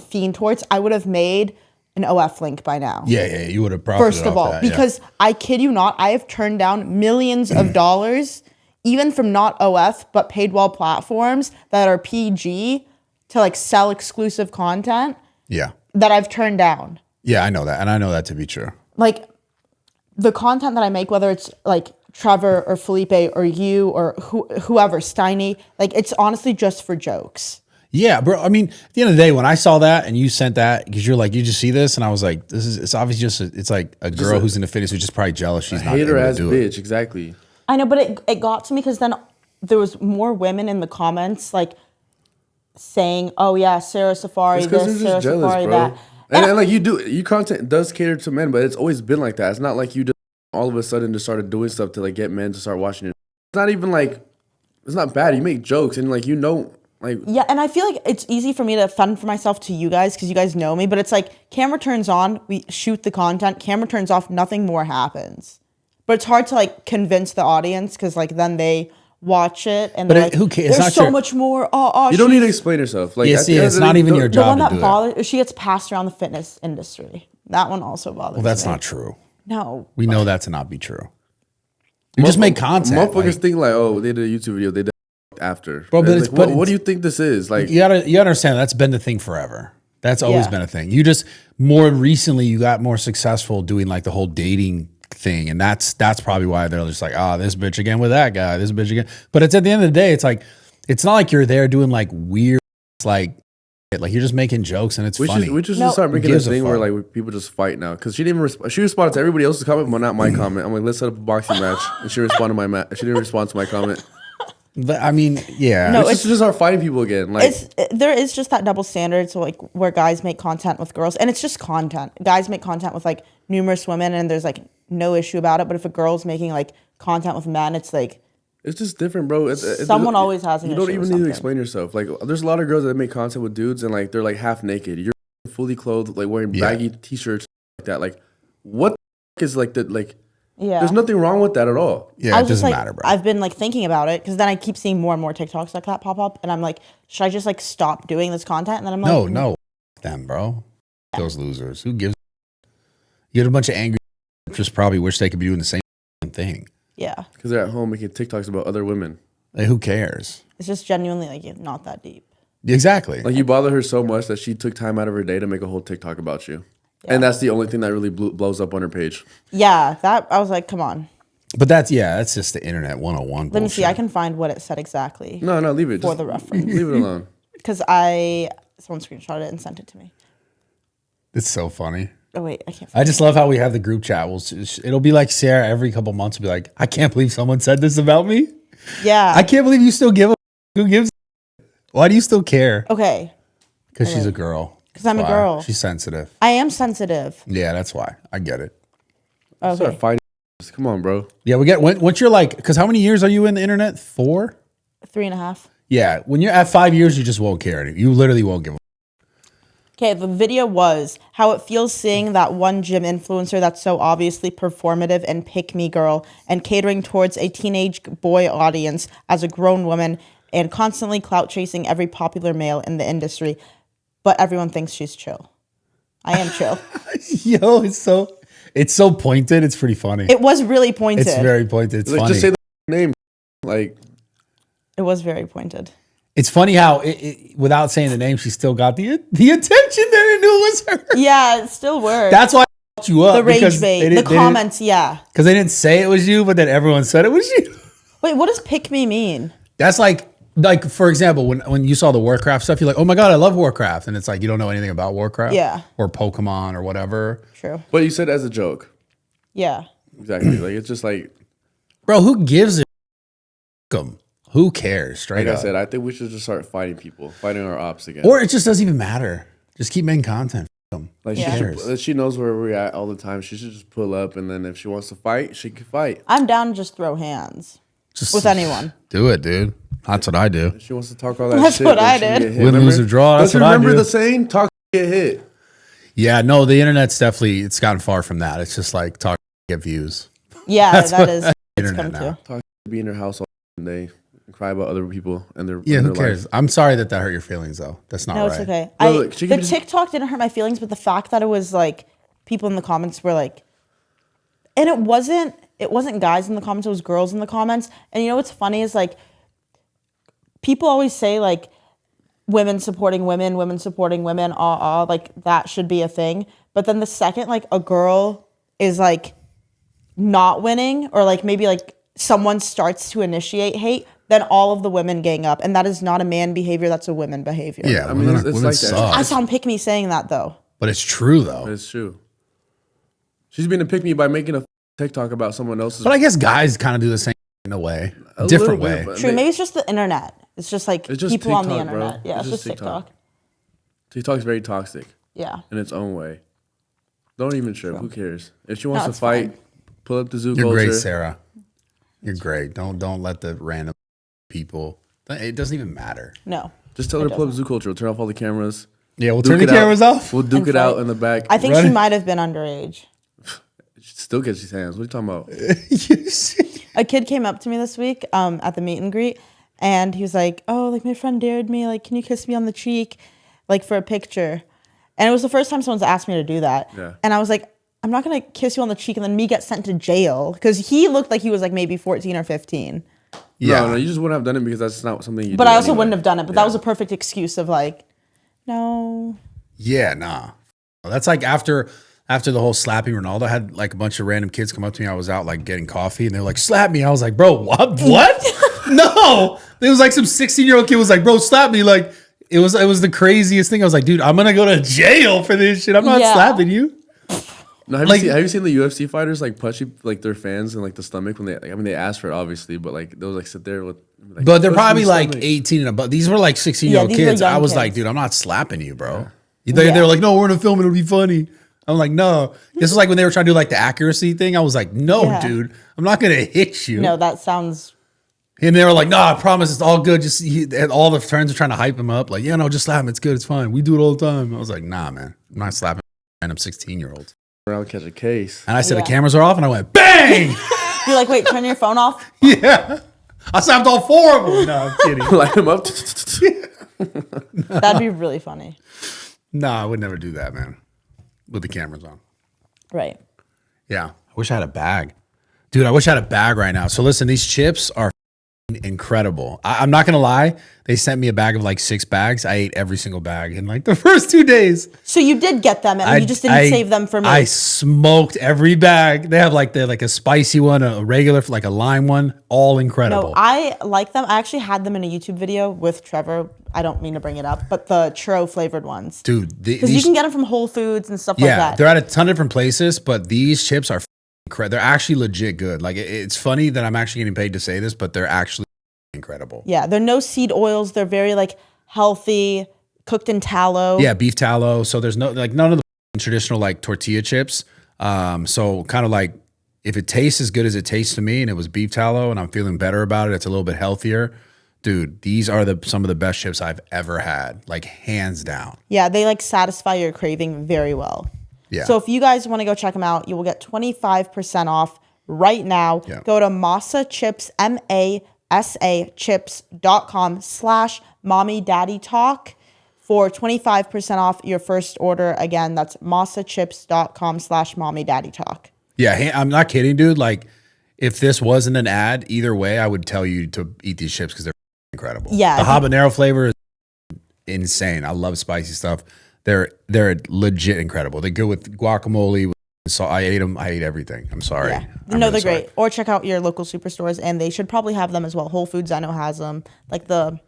fiend towards, I would have made an OF link by now. Yeah, you would have profited First of off all, that, yeah. because I kid you not, I have turned down millions of dollars, even from not OF, but paid wall platforms that are PG to like sell exclusive content Yeah. that I've turned down. Yeah, I know that. And I know that to be true. Like the content that I make, whether it's like Trevor or Felipe or you or whoever, Steiny, like it's honestly just for jokes. Yeah, bro. I mean, at the end of the day, when I saw that and you sent that, because you're like, you just see this, and I was like, it's obviously just, it's like a girl who's into fitness who's just probably jealous she's not able hater to ass do bitch. it. Exactly. I know, but it got to me because then there was more women in the comments like saying, "Oh yeah, Sarah Safari It's because this, they're Sarah just jealous, Safari bro. that." And like your content does cater to men, but it's always been like that. It's not like you just all of a sudden just started doing stuff to like get men to start watching it. It's not even like it's not bad. You make jokes and like Like, yeah, and I feel like it's easy for me to fend for myself to you guys because you guys know me, but it's like camera turns on, we shoot the content, camera turns off, nothing more happens. But it's hard to like convince the audience because like then they watch it and they're like, who cares? there's so much more. you don't need to explain yourself. Like, see, it's not even your The job one to that do it. bothers, she gets passed around the fitness industry. That one also bothers me. Well, that's not true. No. We know that to not be true. You just make content. Motherfuckers think like, oh, they did a YouTube video, they did after. Bro, but like, what do you think this is? Like, you understand that's been the thing forever. That's always Yeah. been a thing. You just more recently you got more successful doing like the whole dating thing, and that's probably why they're just like, this bitch again with that guy, this bitch again. But it's at the end of the day, it's like it's not like you're there doing like weird like you're just making jokes and it's funny. We just start making Who this gives a thing where fuck? like people just fight now because she didn't even she responded to everybody else's comment, but not my comment. I'm like, let's set up a boxing match, and she responded to my she didn't respond to my comment. But I mean, yeah. No, It's just start fighting people again. Like, There is just that double standard. So like where guys make content with girls, and it's just content. Guys make content with like numerous women, and there's like no issue about it. But if a girl's making like content with men, it's like it's just different, bro. It's someone always has an You don't issue even with need to something. explain yourself. Like, there's a lot of girls that make content with dudes, and like they're like half naked. You're fully clothed, like wearing baggy t-shirts like that. Like, what the is like the like? yeah. There's nothing wrong with that at all. Yeah, I it was just doesn't like, matter, bro. I've been like thinking about it because then I keep seeing more and more TikToks like that pop up, and I'm like, should I just like stop doing this content? And then I'm like, no, them, bro. Those losers. Who gives? You get a bunch of angry. Just probably wish they could be doing the same thing. yeah, Because they're at home making TikToks about other women. Like, who cares? it's just genuinely like not that deep. Exactly. Like, you bother her so much that she took time out of her day to make a whole TikTok about you. And that's the only thing that really blows up on her page. Yeah, that I was like, come on. But that's just the internet 101. Let me see. I can find what it said exactly. No, leave it. For Just the reference. leave it alone. Because someone screenshotted it and sent it to me. It's so funny. Oh wait, I can't. I just love how we have the group chat. It'll be like Sarah every couple months will be like, I can't believe someone said this about me. Yeah. I can't believe you still give a who gives. Why do you still care? Okay. Because she's a girl. 'Cause I'm a That's why. girl. She's sensitive. I am sensitive. Yeah, that's why. I get it. Okay. Start fighting. Come on, bro. Yeah, we get once you're like, because how many years are you in the internet? 4? 3.5. Yeah, when you're at 5 years, you just won't care. You literally won't give a. Okay, the video was how it feels seeing that one gym influencer that's so obviously performative and pick-me girl and catering towards a teenage boy audience as a grown woman and constantly clout chasing every popular male in the industry, but everyone thinks she's chill. I am chill. Yo, it's so pointed. It's pretty funny. It was really pointed. It's very pointed. It's Like, funny. just say the name. Like, It was very pointed. It's funny how, without saying the name, she still got the attention that it knew it was her. Yeah, it still worked. That's why I fucked you up. The rage because bait, they the didn't- comments, yeah. Because they didn't say it was you, but then everyone said it was you. Wait, what does pick me mean? That's like for example, when you saw the Warcraft stuff, you're like, oh my God, I love Warcraft. And it's like, you don't know anything about Warcraft. Yeah. Or Pokemon or whatever. True. but you said as a joke. Yeah. Exactly. Like, it's just like Bro, who gives a them? Who cares? Straight I up. said, I think we should just start fighting people, fighting our ops again. Or it just doesn't even matter. Just keep making content. F them. like, Yeah. she knows where we're at all the time. She should just pull up, and then if she wants to fight, she can fight. I'm down to just throw hands Just with anyone. Do it, dude. That's what I do. If she wants to talk all that That's shit. what then I she can did. get hit. Win, lose, or draw. That's Don't what you I remember do. the saying? Talk, get hit. Yeah, no, the internet's definitely, it's gotten far from that. It's just like talk, get views. Yeah, That's that what- is. that's It's internet come now. to. Talk, be in her house all day, and cry about other people and their Yeah, and who their cares? life. I'm sorry that hurt your feelings, though. That's not No, right. it's okay. No, look, she The can just- TikTok didn't hurt my feelings, but the fact that it was like people in the comments were like, and it wasn't guys in the comments, it was girls in the comments. And you know what's funny is like people always say like women supporting women, like that should be a thing. But then the second like a girl is like not winning or like maybe like someone starts to initiate hate, then all of the women gang up. And that is not a man behavior, that's a women behavior. Yeah, I mean, women, it's women like that. suck. I sound pick me saying that though. But it's true, though. It's true. She's being a pick me by making a TikTok about someone else's. But I guess guys kind of do the same in a way. A Different little way. bit, but True, maybe it's just the internet. It's just like It's just people on the TikTok, bro. internet. Yeah, It's it's just just TikTok. TikTok's very toxic Yeah. in its own way. Don't even trip. Who cares? If she wants No, to it's fight, fine. pull up the zoo You're culture. great, Sarah. You're great. Don't let the random people It doesn't even matter. No. Just tell her to pull up Zoo Culture. We'll turn off all the cameras. Yeah, we'll Duke turn the it out. cameras off. We'll duke it out in the back. I think she Running. might have been underage. She still gets his hands. What are you talking about? A kid came up to me this week at the meet and greet, and he was like, "Oh, like my friend dared me. Like, can you kiss me on the cheek, like for a picture?" And it was the first time someone's asked me to do that. Yeah. And I was like, "I'm not gonna kiss you on the cheek and then me get sent to jail," because he looked like he was like maybe 14 or 15. Yeah. No, you just wouldn't have done it because that's not something you. But do I also anyway. wouldn't have done it. But that was a perfect excuse of like, no. Yeah, nah. That's like after the whole slapping Ronaldo, I had like a bunch of random kids come up to me. I was out like getting coffee and they're like, slap me. I was like, bro, what? No. It was like some 16-year-old kid was like, bro, slap me. Like it was the craziest thing. I was like, dude, I'm gonna go to jail for this shit. I'm not slapping you. No, have you seen the UFC fighters like punch like their fans in like the stomach when they they ask for it obviously, but like they'll like sit there with like, But they're punch probably in the like stomach. 18 and above. These were like 16-year-old these were kids. young I was kids. like, dude, I'm not slapping you, bro. Yeah. They were like, no, we're gonna film it. It'll be funny. I'm like, no. This was like when they were trying to do like the accuracy thing. I was like, no, Yeah. dude, I'm not gonna hit you. No, that sounds. And they were like, no, I promise it's all good. Just and all the friends are trying to hype him up. Like, yeah, no, just slap him. It's good. It's fine. We do it all the time. I was like, nah, man. I'm not slapping random 16-year-olds. Around catch a case. And I said, Yeah. the cameras are off. And I went, bang. You're like, wait, turn your phone off. Yeah. I slapped all 4 of them. No, I'm kidding. Light him up. That'd be really funny. No, I would never do that, man. With the cameras on. Right. Yeah. I wish I had a bag. Dude, I wish I had a bag right now. So listen, these chips are incredible. I'm not going to lie. They sent me a bag of like 6 bags. I ate every single bag in like the first 2 days. So you did get them, and you just didn't save them for me. I smoked every bag. They have like a spicy one, a regular, like a lime one. All incredible. No, I like them. I actually had them in a YouTube video with Trevor. I don't mean to bring it up, but the churro flavored ones. Dude, Because you can get them from Whole Foods and stuff like yeah, that. they're at a ton of different places, but these chips are incredible. They're actually legit good. Like it's funny that I'm actually getting paid to say this, but they're actually incredible. Yeah, they're no seed oils. They're very like healthy, cooked in tallow. Yeah, beef tallow. So there's none of the traditional like tortilla chips. So kind of like if it tastes as good as it tastes to me and it was beef tallow and I'm feeling better about it, it's a little bit healthier. Dude, these are some of the best chips I've ever had, like hands down. Yeah, they like satisfy your craving very well. Yeah. So if you guys want to go check them out, you will get 25% off right now. Yeah. Go to Masa Chips, masachips.com/mommydaddytalk for 25% off your first order. Again, that's masachips.com/mommydaddytalk. Yeah, I'm not kidding, dude. Like if this wasn't an ad, either way, I would tell you to eat these chips because they're incredible. Yeah, The habanero flavor is insane. I love spicy stuff. They're legit incredible. They go with guacamole. So I ate them. I ate everything. I'm sorry. Yeah. I'm No, really they're sorry. great. Or check out your local superstores, and they should probably have them as well. Whole Foods, I know, has them. Like the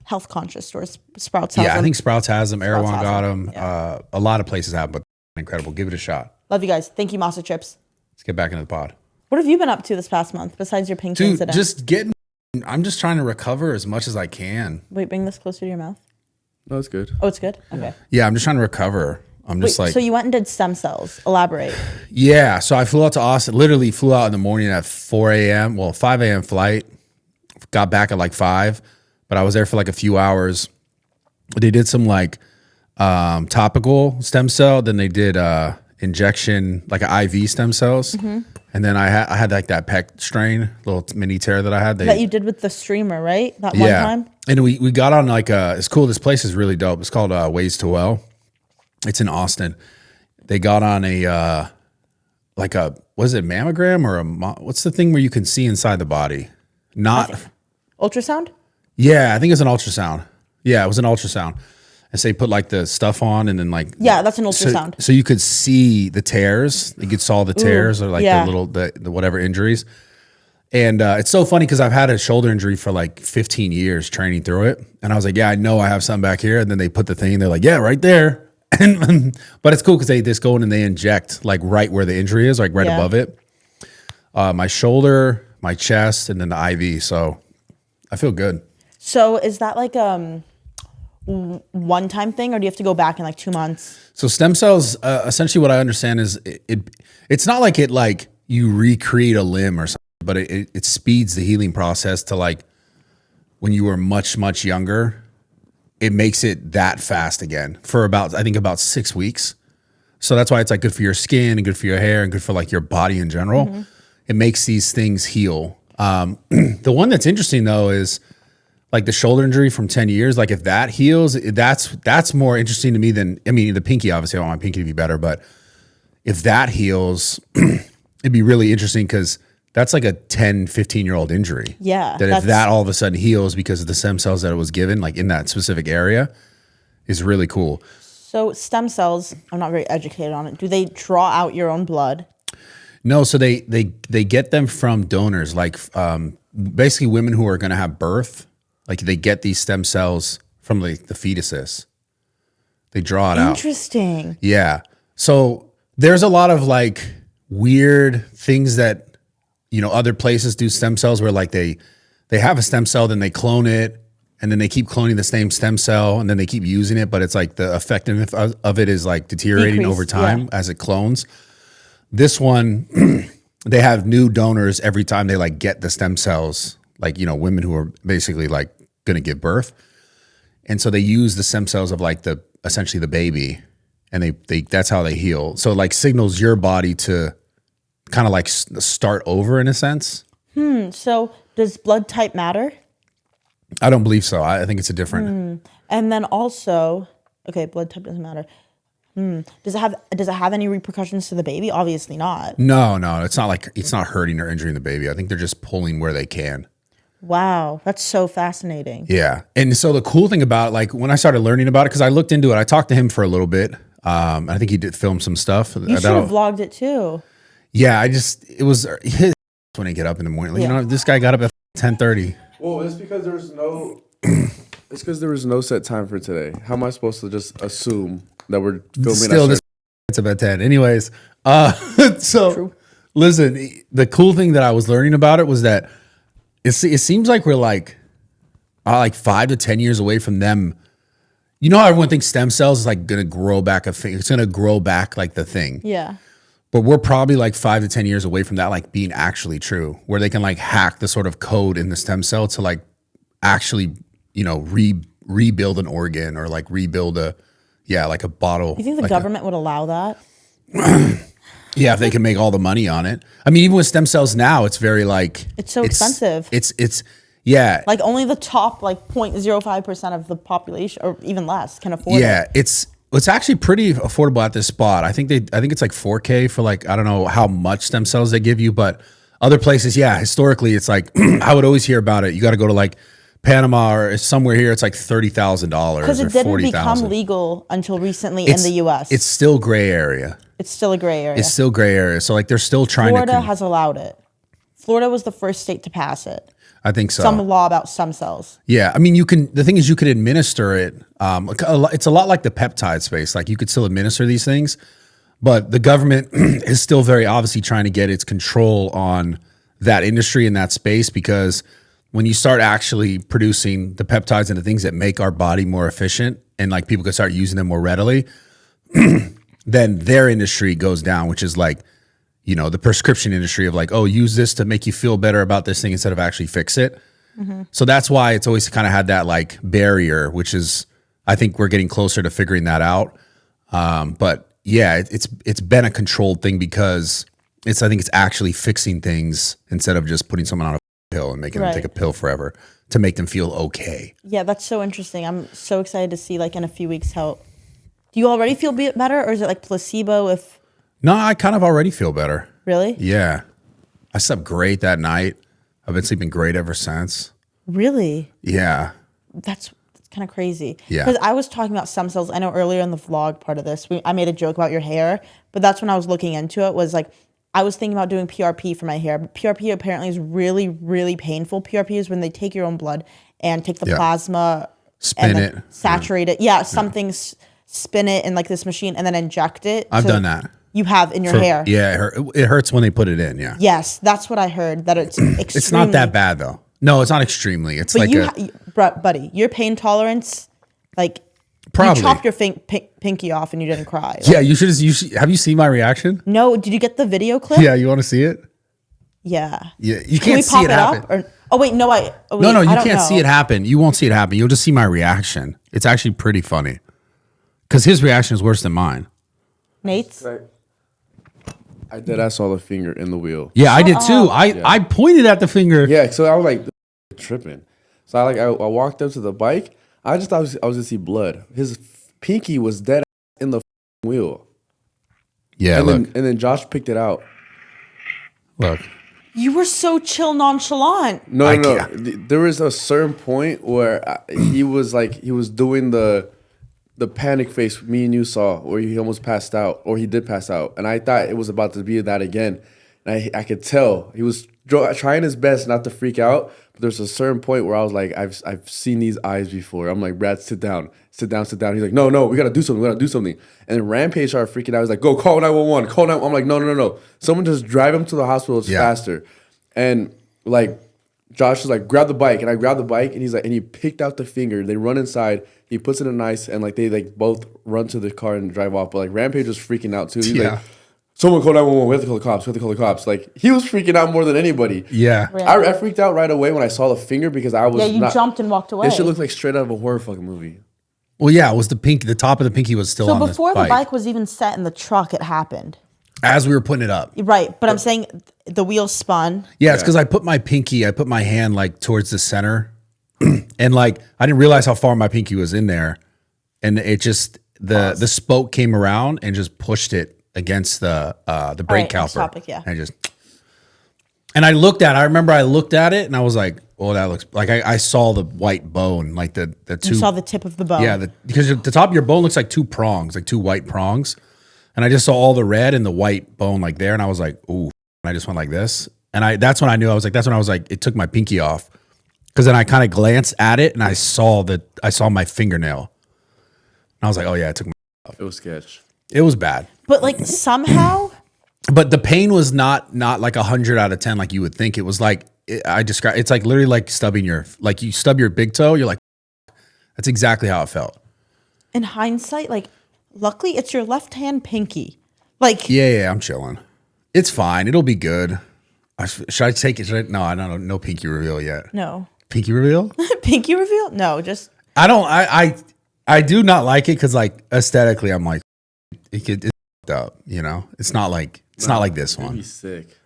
health conscious stores, Sprouts has them. Yeah, I think Sprouts has them. Sprouts Erewhon has got them, them. A lot of places have them, but incredible. Give it a shot. Love you guys. Thank you, Masa Chips. Let's get back into the pod. What have you been up to this past month besides your pinkie Dude, incident? just getting. I'm just trying to recover as much as I can. Wait, bring this closer to your mouth. No, it's good. Oh, it's good? Okay. Yeah, I'm just trying to recover. I'm just Wait, like, so you went and did stem cells. Elaborate. yeah. So I flew out to Austin, literally flew out in the morning at 4 a.m. Well, 5 a.m. flight. Got back at like 5, but I was there for like a few hours. They did some like topical stem cell. Then they did injection, like an IV stem cells. Mm-hmm. And then I had like that pec strain, little mini tear that I had. That you did with the streamer, right? That one time? And we got on like it's cool. This place is really dope. It's called Ways to Well. It's in Austin. They got on a was it mammogram or what's the thing where you can see inside the body? Ultrasound? Yeah, I think it's an ultrasound. Yeah, it was an ultrasound. And so they put like the stuff on and then like Yeah, that's an ultrasound. So you could see the tears. You could saw the tears or like yeah. the whatever injuries. And it's so funny because I've had a shoulder injury for like 15 years training through it. And I was like, yeah, I know I have something back here. And then they put the thing, they're like, yeah, right there. But it's cool because they just go in and they inject like right where the injury is, like right Yeah. above it. My shoulder, my chest, and then the IV. So I feel good. So is that like one-time thing, or do you have to go back in like 2 months? So stem cells, essentially what I understand is it's not like you recreate a limb or something, but it speeds the healing process to like when you were much, much younger, it makes it that fast again for about, I think about 6 weeks. So that's why it's like good for your skin and good for your hair and good for like your body in general. It makes these things heal. The one that's interesting though is like the shoulder injury from 10 years. Like if that heals, that's more interesting to me than, I mean, the pinky, obviously I want my pinky to be better, but if that heals, it'd be really interesting because that's like a 10, 15-year-old injury. Yeah. That if that all of a sudden heals because of the stem cells that it was given, like in that specific area, is really cool. So stem cells, I'm not very educated on it. Do they draw out your own blood? No, so they get them from donors, like basically women who are going to have birth, like they get these stem cells from like the fetuses. They draw it out. Interesting. Yeah. So there's a lot of like weird things that, you know, other places do stem cells where like they have a stem cell, then they clone it, and then they keep cloning the same stem cell, and then they keep using it, but it's like the effectiveness of it is like deteriorating over time as it clones. This one, they have new donors every time they like get the stem cells, like, you know, women who are basically like going to give birth. And so they use the stem cells of like essentially the baby, and they that's how they heal. So it like signals your body to kind of like start over in a sense. So does blood type matter? I don't believe so. I think it's a different. And then also, okay, blood type doesn't matter. Does it have any repercussions to the baby? Obviously not. No, it's not like it's not hurting or injuring the baby. I think they're just pulling where they can. Wow, that's so fascinating. Yeah. And so the cool thing about like when I started learning about it, because I looked into it, I talked to him for a little bit. I think he did film some stuff. You should have vlogged it too. Yeah, it was his when I get up in the morning. Like, you know, this guy got up at 10:30. Well, it's because there was no set time for today. How am I supposed to just assume that we're filming? Still, it's about 10. Anyways, so listen, the cool thing that I was learning about it was that it seems like we're like 5 to 10 years away from them. You know how everyone thinks stem cells is like gonna grow back a thing. It's gonna grow back like the thing. Yeah. But we're probably like 5 to 10 years away from that like being actually true, where they can like hack the sort of code in the stem cell to like actually, you know, rebuild an organ or like rebuild like a bottle. You think the government would allow that? Yeah, if they can make all the money on it. I mean, even with stem cells now, it's very like it's so expensive. It's yeah. Like only the top like 0.05% of the population or even less can afford it. Yeah, it's actually pretty affordable at this spot. I think it's like $4K for like, I don't know how much stem cells they give you, but other places, yeah, historically it's like I would always hear about it. You got to go to like Panama or somewhere here. It's like $30,000 because it didn't become legal until recently in the U.S. It's still gray area. It's still a gray area. It's still gray area. So like they're still trying Florida has allowed it. Florida was the first state to pass it. I think so. Some law about stem cells. Yeah, I mean, the thing is, you could administer it. It's a lot like the peptide space. Like you could still administer these things, but the government is still very obviously trying to get its control on that industry in that space, because when you start actually producing the peptides and the things that make our body more efficient, and like people can start using them more readily, then their industry goes down, which is like, you know, the prescription industry of like, oh, use this to make you feel better about this thing instead of actually fix it. So that's why it's always kind of had that like barrier, which is, I think we're getting closer to figuring that out. But yeah, it's been a controlled thing because I think it's actually fixing things instead of just putting someone on a pill and making them take a pill forever to make them feel okay. Yeah, that's so interesting. I'm so excited to see like in a few weeks how. Do you already feel better, or is it like placebo if? No, I kind of already feel better. Really? Yeah. I slept great that night. I've been sleeping great ever since. Really? Yeah. That's kind of crazy. Yeah. Because I was talking about stem cells. I know earlier in the vlog part of this, I made a joke about your hair, but that's when I was looking into it, was like, I was thinking about doing PRP for my hair, but PRP apparently is really, really painful. PRP is when they take your own blood and take the plasma, spin and it, saturate it. Yeah, spin it in like this machine and then inject it. I've done that. You have in your hair. Yeah, it hurts when they put it in. Yeah. Yes, that's what I heard. That it's extremely. It's not that bad though. No, it's not extremely. It's but like buddy, your pain tolerance, like probably. You chopped your pinky off and you didn't cry. Like, yeah, you should. Have you seen my reaction? No, did you get the video clip? Yeah, you want to see it? Yeah. Yeah, you can't see it happen. Oh wait, no, No, you I don't can't see know. it happen. You won't see it happen. You'll just see my reaction. It's actually pretty funny. Because his reaction is worse than mine. Nate's. I dead ass saw the finger in the wheel. Yeah, I did too. I pointed at the finger. Yeah, so I was like tripping. So I walked up to the bike. I just thought I was gonna see blood. His pinky was dead in the wheel. Yeah, and then Josh picked it out. Look. You were so chill, nonchalant. No. There was a certain point where he was doing the panic face me and you saw, where he almost passed out, or he did pass out, and I thought it was about to be that again. And I could tell he was trying his best not to freak out, but there's a certain point where I was like, I've seen these eyes before. I'm like, Brad, sit down. He's like, no, we gotta do something. And then Rampage started freaking out. He's like, go call 911. Call 911. I'm like, no. Someone just drive him to the hospital. It's faster. And like, Josh is like, grab the bike, and I grabbed the bike, and he's like, and he picked out the finger. They run inside. He puts it in ice, and like they like both run to the car and drive off. But like Rampage was freaking out too. He's like, someone call 911. We have to call the cops. Like he was freaking out more than anybody. Yeah. I freaked out right away when I saw the finger because I was jumped and walked away. It should look like straight out of a horror fucking movie. Well, yeah, it was the pinky. The top of the pinky was still on the bike. So before the bike was even set in the truck, it happened. As we were putting it up. Right, but I'm saying the wheel spun. Yeah, it's because I put my hand like towards the center, and like I didn't realize how far my pinky was in there, and it just the spoke came around and just pushed it against the brake caliper. And I looked at it. I remember I looked at it and I was like, oh, that looks like I saw the white bone, like the two. You saw the tip of the bone. Yeah, because the top of your bone looks like two prongs, like two white prongs. And I just saw all the red and the white bone like there. And I was like, ooh. And I just went like this. And that's when I knew. That's when I was like, it took my pinky off. Because then I kind of glanced at it and I saw my fingernail. And I was like, oh yeah, it took my off. It was sketch. It was bad. But like somehow. But the pain was not like 100 out of 10 like you would think. It was like, it's like literally like you stub your big toe. You're like, that's exactly how it felt. In hindsight, like, luckily it's your left hand pinky. Like, yeah, I'm chilling. It's fine. It'll be good. Should I take it? No, I don't know. No pinky reveal yet. No. Pinky reveal? Pinky reveal? No, just. I do not like it because like aesthetically, I'm like, it's up, you know? It's not like this one. It'd be sick.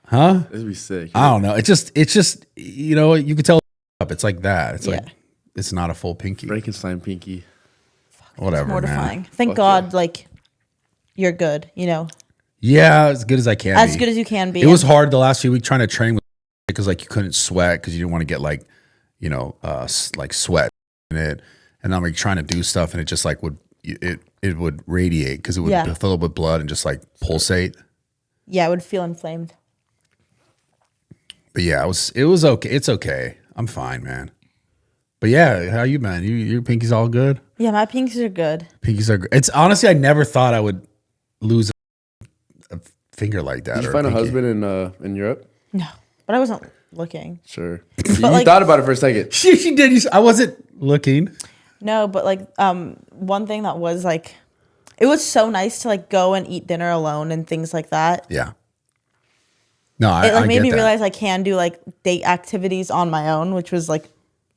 Huh? It'd be sick. I don't know. It's just, you know, you could tell up. It's like that. It's like, it's not a full pinky. Frankenstein pinky. Whatever, mortifying. man. Thank God, like, you're good, you know? Yeah, as good as I can As be. good as you can be. It was hard the last few weeks trying to train with because like you couldn't sweat because you didn't want to get like, you know, like sweat in it. And I'm like trying to do stuff and it just like it would radiate because it would fill up with blood and just like pulsate. Yeah, it would feel inflamed. But yeah, it was okay. It's okay. I'm fine, man. But yeah, how you, man? Your pinkies all good? Yeah, my pinkies are good. Pinkies are good. It's honestly, I never thought I would lose a finger like that. Did you find a husband in Europe? No, but I wasn't looking. Sure. You thought about it for a second. She did. I wasn't looking. No, but like one thing that was like, it was so nice to like go and eat dinner alone and things like that. Yeah. No, It like I made get me that. realize I can do like date activities on my own, which was like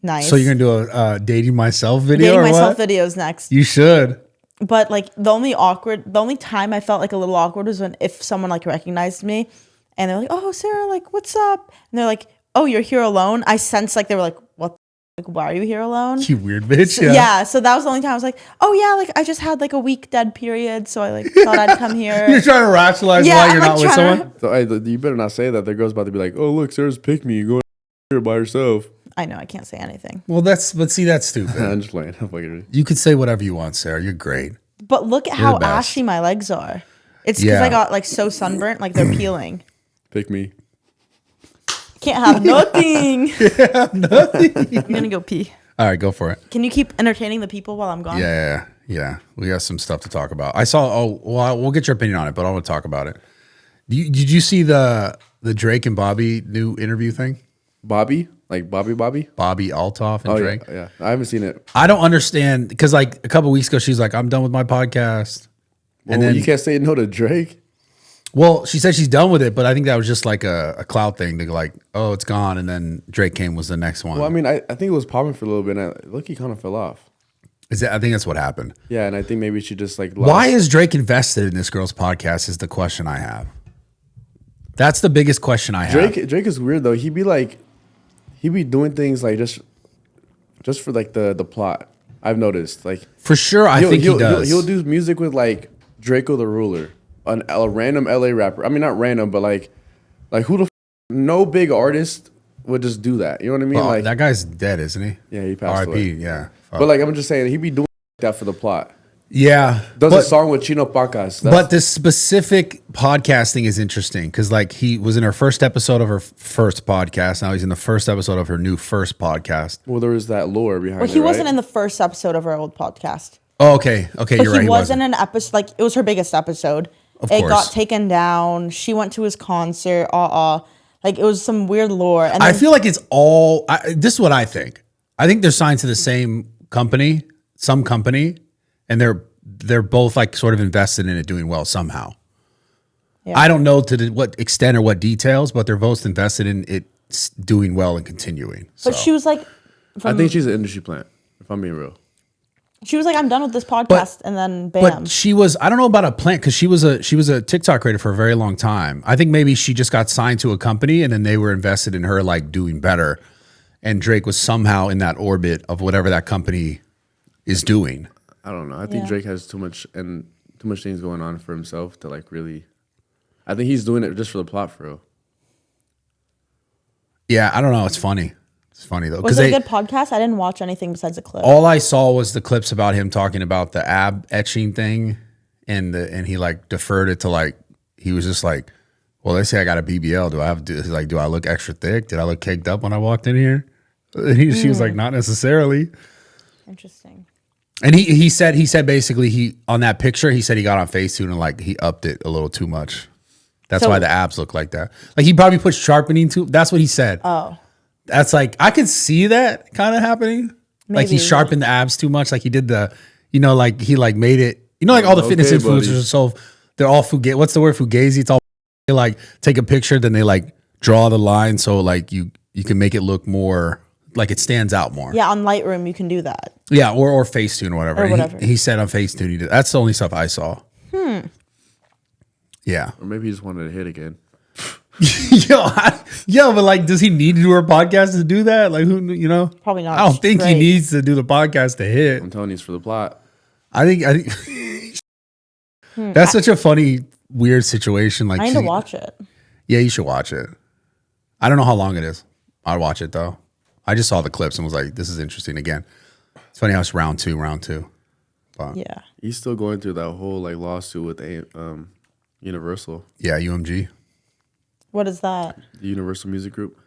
nice. So you're gonna do a dating myself video dating or myself what? videos next. You should. But like the only time I felt like a little awkward was when if someone like recognized me and they're like, "Oh, Sarah, like what's up?" And they're like, "Oh, you're here alone." I sensed like they were like, "What? Like why are you here alone?" You weird bitch. Yeah. So that was the only time I was like, "Oh yeah, like I just had like a week dead period, so I like thought I'd come here." You're trying to rationalize why you're not with someone. So you better not say that. The girl's about to be like, "Oh look, Sarah's picked me. You go here by herself." I know I can't say anything. Well, that's stupid. I'm just playing. I'm fucking. You could say whatever you want, Sarah. You're great. But look at You're how the best. ashy my legs are. It's because I got like so sunburnt, like they're peeling. Pick me. Can't have nothing. I'm gonna go pee. All right, go for it. Can you keep entertaining the people while I'm gone? Yeah. We got some stuff to talk about. I saw. Oh, well, we'll get your opinion on it, but I want to talk about it. Did you see the Drake and Bobby new interview thing? Bobby, like Bobby. Bobby Altoff and Drake. Yeah. I haven't seen it. I don't understand because like a couple weeks ago she's like, I'm done with my podcast. Well, and then you can't say no to Drake. Well, she said she's done with it, but I think that was just like a clout thing. They're like, oh, it's gone, and then Drake came was the next one. Well, I mean, I think it was popping for a little bit, and look, he kind of fell off. I think that's what happened. Yeah, and I think maybe she just like lost. Why is Drake invested in this girl's podcast? Is the question I have. That's the biggest question I have. Drake is weird though. He be doing things like just for like the plot. I've noticed like For sure, I think he does. He'll do music with like Draco the Ruler, a random LA rapper. I mean, not random, but like who the no big artist would just do that. You know what I mean? Well, like that guy's dead, isn't he? Yeah, he passed R.I.P. away. Yeah. But like I'm just saying, he be doing that for the plot. Yeah. Does a song with Chino Pacas. But this specific podcasting is interesting because like he was in her first episode of her first podcast. Now he's in the first episode of her new first podcast. Well, there was that lore behind it. Well, he wasn't right? in the first episode of her old podcast. Oh, okay. Okay, But you're right. he wasn't in an episode. Like it was her biggest episode. Of It course. got taken down. She went to his concert. Like it was some weird lore. And I then, feel like it's all. This is what I think. I think they're signed to the same company, some company, and they're both like sort of invested in it doing well somehow. Yeah. I don't know to what extent or what details, but they're both invested in it doing well and continuing. But she was like, I think she's an industry plant. If I'm being real. she was like, I'm done with this podcast, and then bam. But she was, I don't know about a plant because she was a TikTok creator for a very long time. I think maybe she just got signed to a company and then they were invested in her like doing better. And Drake was somehow in that orbit of whatever that company is doing. I don't know. I think Drake has too much things going on for himself to like really. I think he's doing it just for the plot, for real. Yeah, I don't know. It's funny. It's funny though. Was it a good podcast? I didn't watch anything besides the clip. All I saw was the clips about him talking about the ab etching thing, and he like deferred it to like he was just like, well, let's say I got a BBL. Do I have to like do I look extra thick? Did I look caked up when I walked in here? She was like, not necessarily. Interesting. And he said basically he on that picture he said he got on Facetune and like he upped it a little too much. That's why the abs look like that. Like he probably put sharpening too. That's what he said. Oh. That's like I could see that kind of happening. Like he Maybe. sharpened the abs too much. Like he did the, like he like made it. Like all the fitness Okay, influencers buddy. are so they're all fugazi. What's the word fugazi? It's all they like take a picture, then they like draw the line so like you can make it look more like it stands out more. Yeah, on Lightroom you can do that. Yeah, or Facetune or whatever. Or whatever. He said on Facetune he did. That's the only stuff I saw. Yeah. Or maybe he just wanted to hit again. But like, does he need to do her podcast to do that? Like, who, Probably not. I don't think he Drake. needs to do the podcast to hit. I'm telling you, it's for the plot. I think that's such a funny, weird situation. Like, I need to watch it. Yeah, you should watch it. I don't know how long it is. I'd watch it though. I just saw the clips and was like, this is interesting again. It's funny how it's round two. But Yeah. He's still going through that whole like lawsuit with Universal, yeah, UMG. What is that? the Universal Music Group.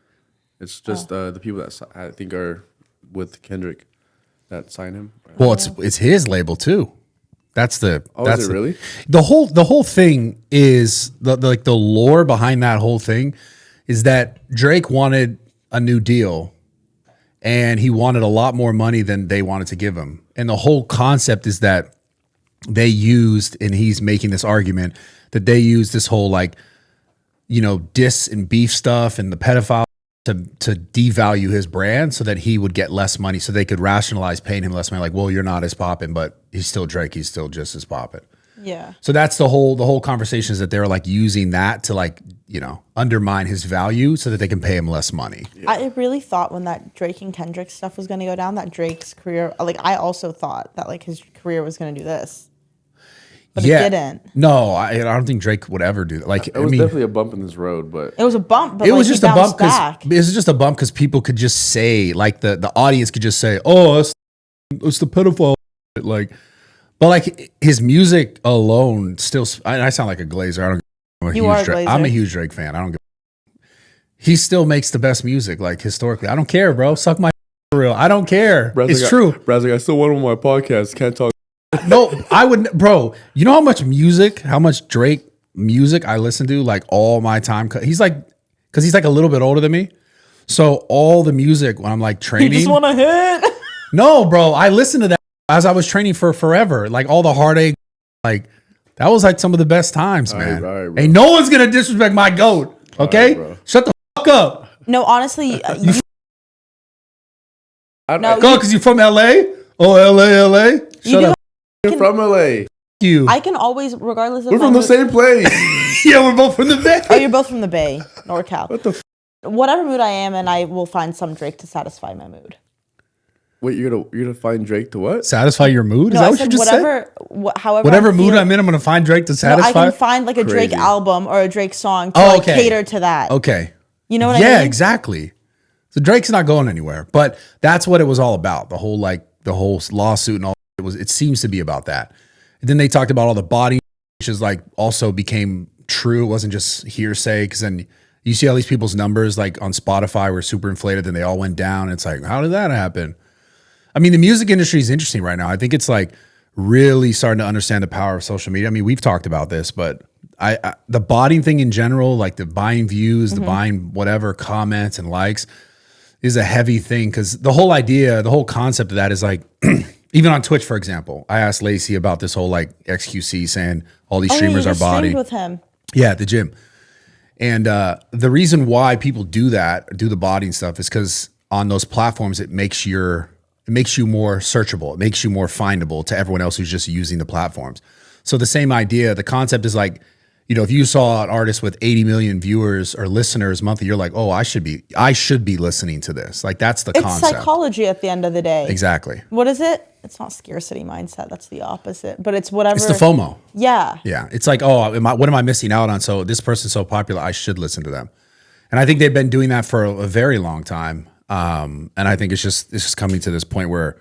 It's just the people that I think are with Kendrick that sign him. Well, it's his label too. That's the. Oh, that's is it the- really? The whole thing is the lore behind that whole thing is that Drake wanted a new deal, and he wanted a lot more money than they wanted to give him. And the whole concept is that they used, and he's making this argument that they used this whole like, diss and beef stuff and the pedophile to devalue his brand so that he would get less money, so they could rationalize paying him less money. Like, well, you're not as poppin', but he's still Drake. He's still just as poppin'. Yeah. So that's the whole conversation is that they're like using that to like, undermine his value so that they can pay him less money. I really thought when that Drake and Kendrick stuff was going to go down, that Drake's career, like I also thought that like his career was going to do this. But it didn't. No, I don't think Drake would ever do that. Like, It was definitely a bump in this road, but It was a bump, but it was like, just he a bump bounced because back. it was just a bump because people could just say, like the audience could just say, "Oh, it's the pedophile," like, but like his music alone still. I sound like a glazer. I'm a You are a huge Drake. glazer. I'm a huge Drake fan. I don't give. He still makes the best music, like historically. I don't care, bro. Suck my for real. I don't care. Brad's It's like, true. Brad's like, I still want him on my podcast. Can't talk. No, I would, bro. You know how much Drake music I listen to like all my time. He's like, because he's like a little bit older than me. So all the music when I'm like You training. just want to hit. No, bro. I listened to that as I was training for forever. Like all the heartache, like That was like some of the best times, man. all right, bro. Ain't no one's gonna disrespect my goat. Okay, bro. shut the fuck up. No, honestly, no, Go, because you're from LA. Oh, LA. Shut up. You're from LA. You. I can always, regardless of We're from the same place. Yeah, we're both from the Bay. Oh, you're both from the Bay, NorCal. What the? Whatever mood I am in, I will find some Drake to satisfy my mood. Wait, you're gonna find Drake to what? Satisfy your mood? Is No, that I what you said just whatever, said? however. Whatever I'm mood feeling. I'm in, I'm gonna find Drake to No, satisfy. I can find like a Drake Crazy. album or a Drake song to Oh, like okay. cater to that. Okay. You know what I Yeah, mean? exactly. So Drake's not going anywhere, but that's what it was all about. The whole lawsuit and all it seems to be about that. And then they talked about all the body, which is like also became true. It wasn't just hearsay, because then you see all these people's numbers like on Spotify were super inflated, then they all went down. It's like, how did that happen? I mean, the music industry is interesting right now. I think it's like really starting to understand the power of social media. I mean, we've talked about this, but I the botting thing in general, like the buying views, the buying whatever comments and likes, is a heavy thing, because the whole idea, the whole concept of that is like, even on Twitch, for example, I asked Lacey about this whole like XQC saying all these streamers are botting. with him. Yeah, at the gym. And the reason why people do that, do the botting stuff, is because on those platforms, it makes you more searchable. It makes you more findable to everyone else who's just using the platforms. So the same idea, the concept is like, you know, if you saw an artist with 80 million viewers or listeners monthly, you're like, oh, I should be listening to this. Like that's the It's concept. psychology at the end of the day. Exactly. What is it? It's not scarcity mindset. That's the opposite. But it's whatever. It's the FOMO. Yeah. Yeah. It's like, oh, what am I missing out on? So this person's so popular, I should listen to them. And I think they've been doing that for a very long time. And I think it's just coming to this point where,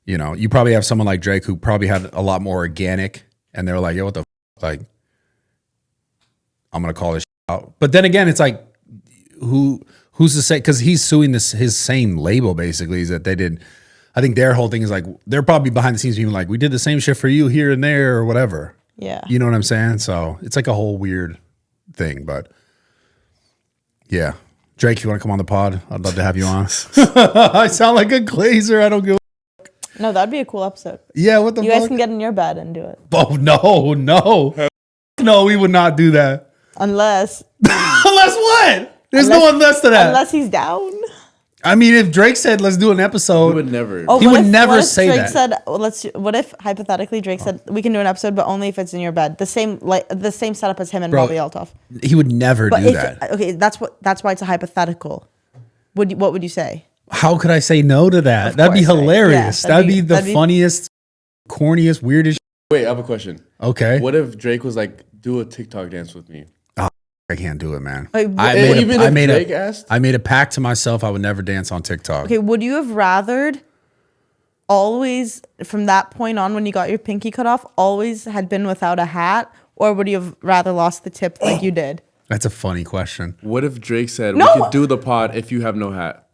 you know, you probably have someone like Drake who probably had a lot more organic, and they're like, yo, what the like, I'm gonna call this out. But then again, it's like, who's to say? Because he's suing his same label basically, is that they did. I think their whole thing is like, they're probably behind the scenes being like, we did the same shit for you here and there or whatever. Yeah. You know what I'm saying? So it's like a whole weird thing, but yeah. Drake, if you want to come on the pod, I'd love to have you on. I sound like a glazer. I don't give a No, that'd be a cool episode. Yeah, what the You fuck? guys can get in your bed and do it. Oh, no. No, we would not do that. Unless Unless what? There's no unless to that. Unless he's down. I mean, if Drake said, let's do an He episode. would never. Oh, He what would if- never what if say Drake that. Said, well, what if hypothetically Drake said we can do an episode, but only if it's in your bed? The same setup as him and Bro, Bobby Altoff. He would never But do that. okay, that's why it's a hypothetical. What would you say? How could I say no to that? Of That'd be course, right? hilarious. Yeah, that'd be the that'd be- funniest, corniest, weirdest. Wait, I have a question. Okay. What if Drake was like, do a TikTok dance with me? I can't do it, man. Like, I would- made Drake asked? I made a pact to myself I would never dance on TikTok. Okay, would you have rathered always from that point on when you got your pinky cut off, always had been without a hat, or would you have rather lost the tip like you did? That's a funny question. What if Drake said, No! we could do the pod if you have no hat?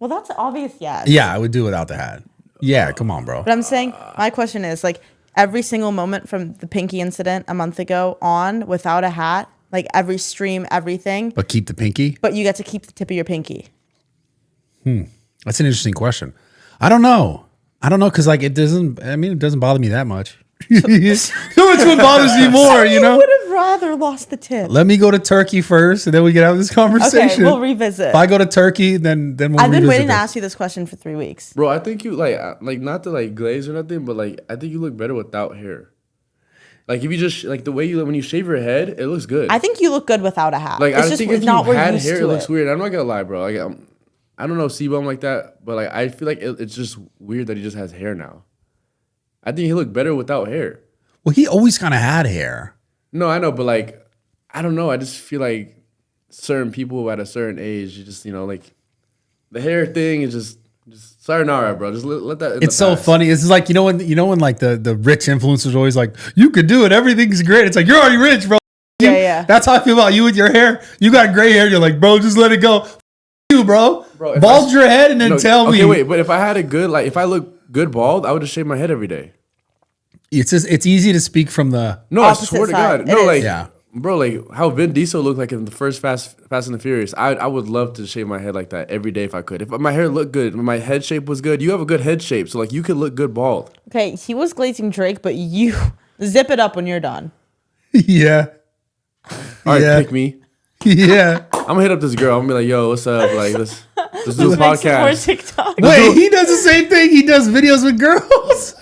Well, that's obvious, yes. Yeah, I would do without the hat. Yeah, come on, bro. But I'm saying, my question is like every single moment from the pinky incident a month ago on without a hat, like every stream, everything, But keep the pinky? but you get to keep the tip of your pinky. That's an interesting question. I don't know because like it doesn't bother me that much. Which one bothers me more, you know? would have rather lost the tip. Let me go to Turkey first, and then we can have this conversation. Okay, we'll revisit. If I go to Turkey, then we'll I've been revisit waiting to this. ask you this question for 3 weeks. Bro, I think you like not to like glaze or nothing, but like I think you look better without hair. Like if you just like the way you when you shave your head, it looks good. I think you look good without a hat. Like it's I just think if not you we're had used hair, to it looks weird. I'm not gonna lie, bro. Like I don't know C-Bum like that, but like I feel like it's just weird that he just has hair now. I think he looked better without hair. Well, he always kind of had hair. No, I know, but like I don't know. I just feel like certain people at a certain age, you just like the hair thing is just sayonara, bro. Just let that. It's so funny. It's like you know when like the rich influencers are always like, you could do it, everything's great. It's like you're already rich, bro. Yeah. That's how I feel about you with your hair. You got gray hair. You're like, bro, just let it go. You, bro. If Bald your head and then tell me. Okay, wait, but if I had a good if I look good bald, I would just shave my head every day. It's easy to speak from the No, Opposite I swear to side. God. It No, is. like, Yeah. bro, like how Vin Diesel looked like in the first Fast and the Furious. I would love to shave my head like that every day if I could. If my hair looked good, if my head shape was good. You have a good head shape, so like you could look good bald. Okay, he was glazing Drake, but you Zip it up when you're done. Yeah. All right, Yeah. pick me. Yeah. I'm gonna hit up this girl. I'm gonna be like, yo, what's up? Like, let's do a Makes more podcast. TikTok. Wait, he does the same thing. He does videos with girls.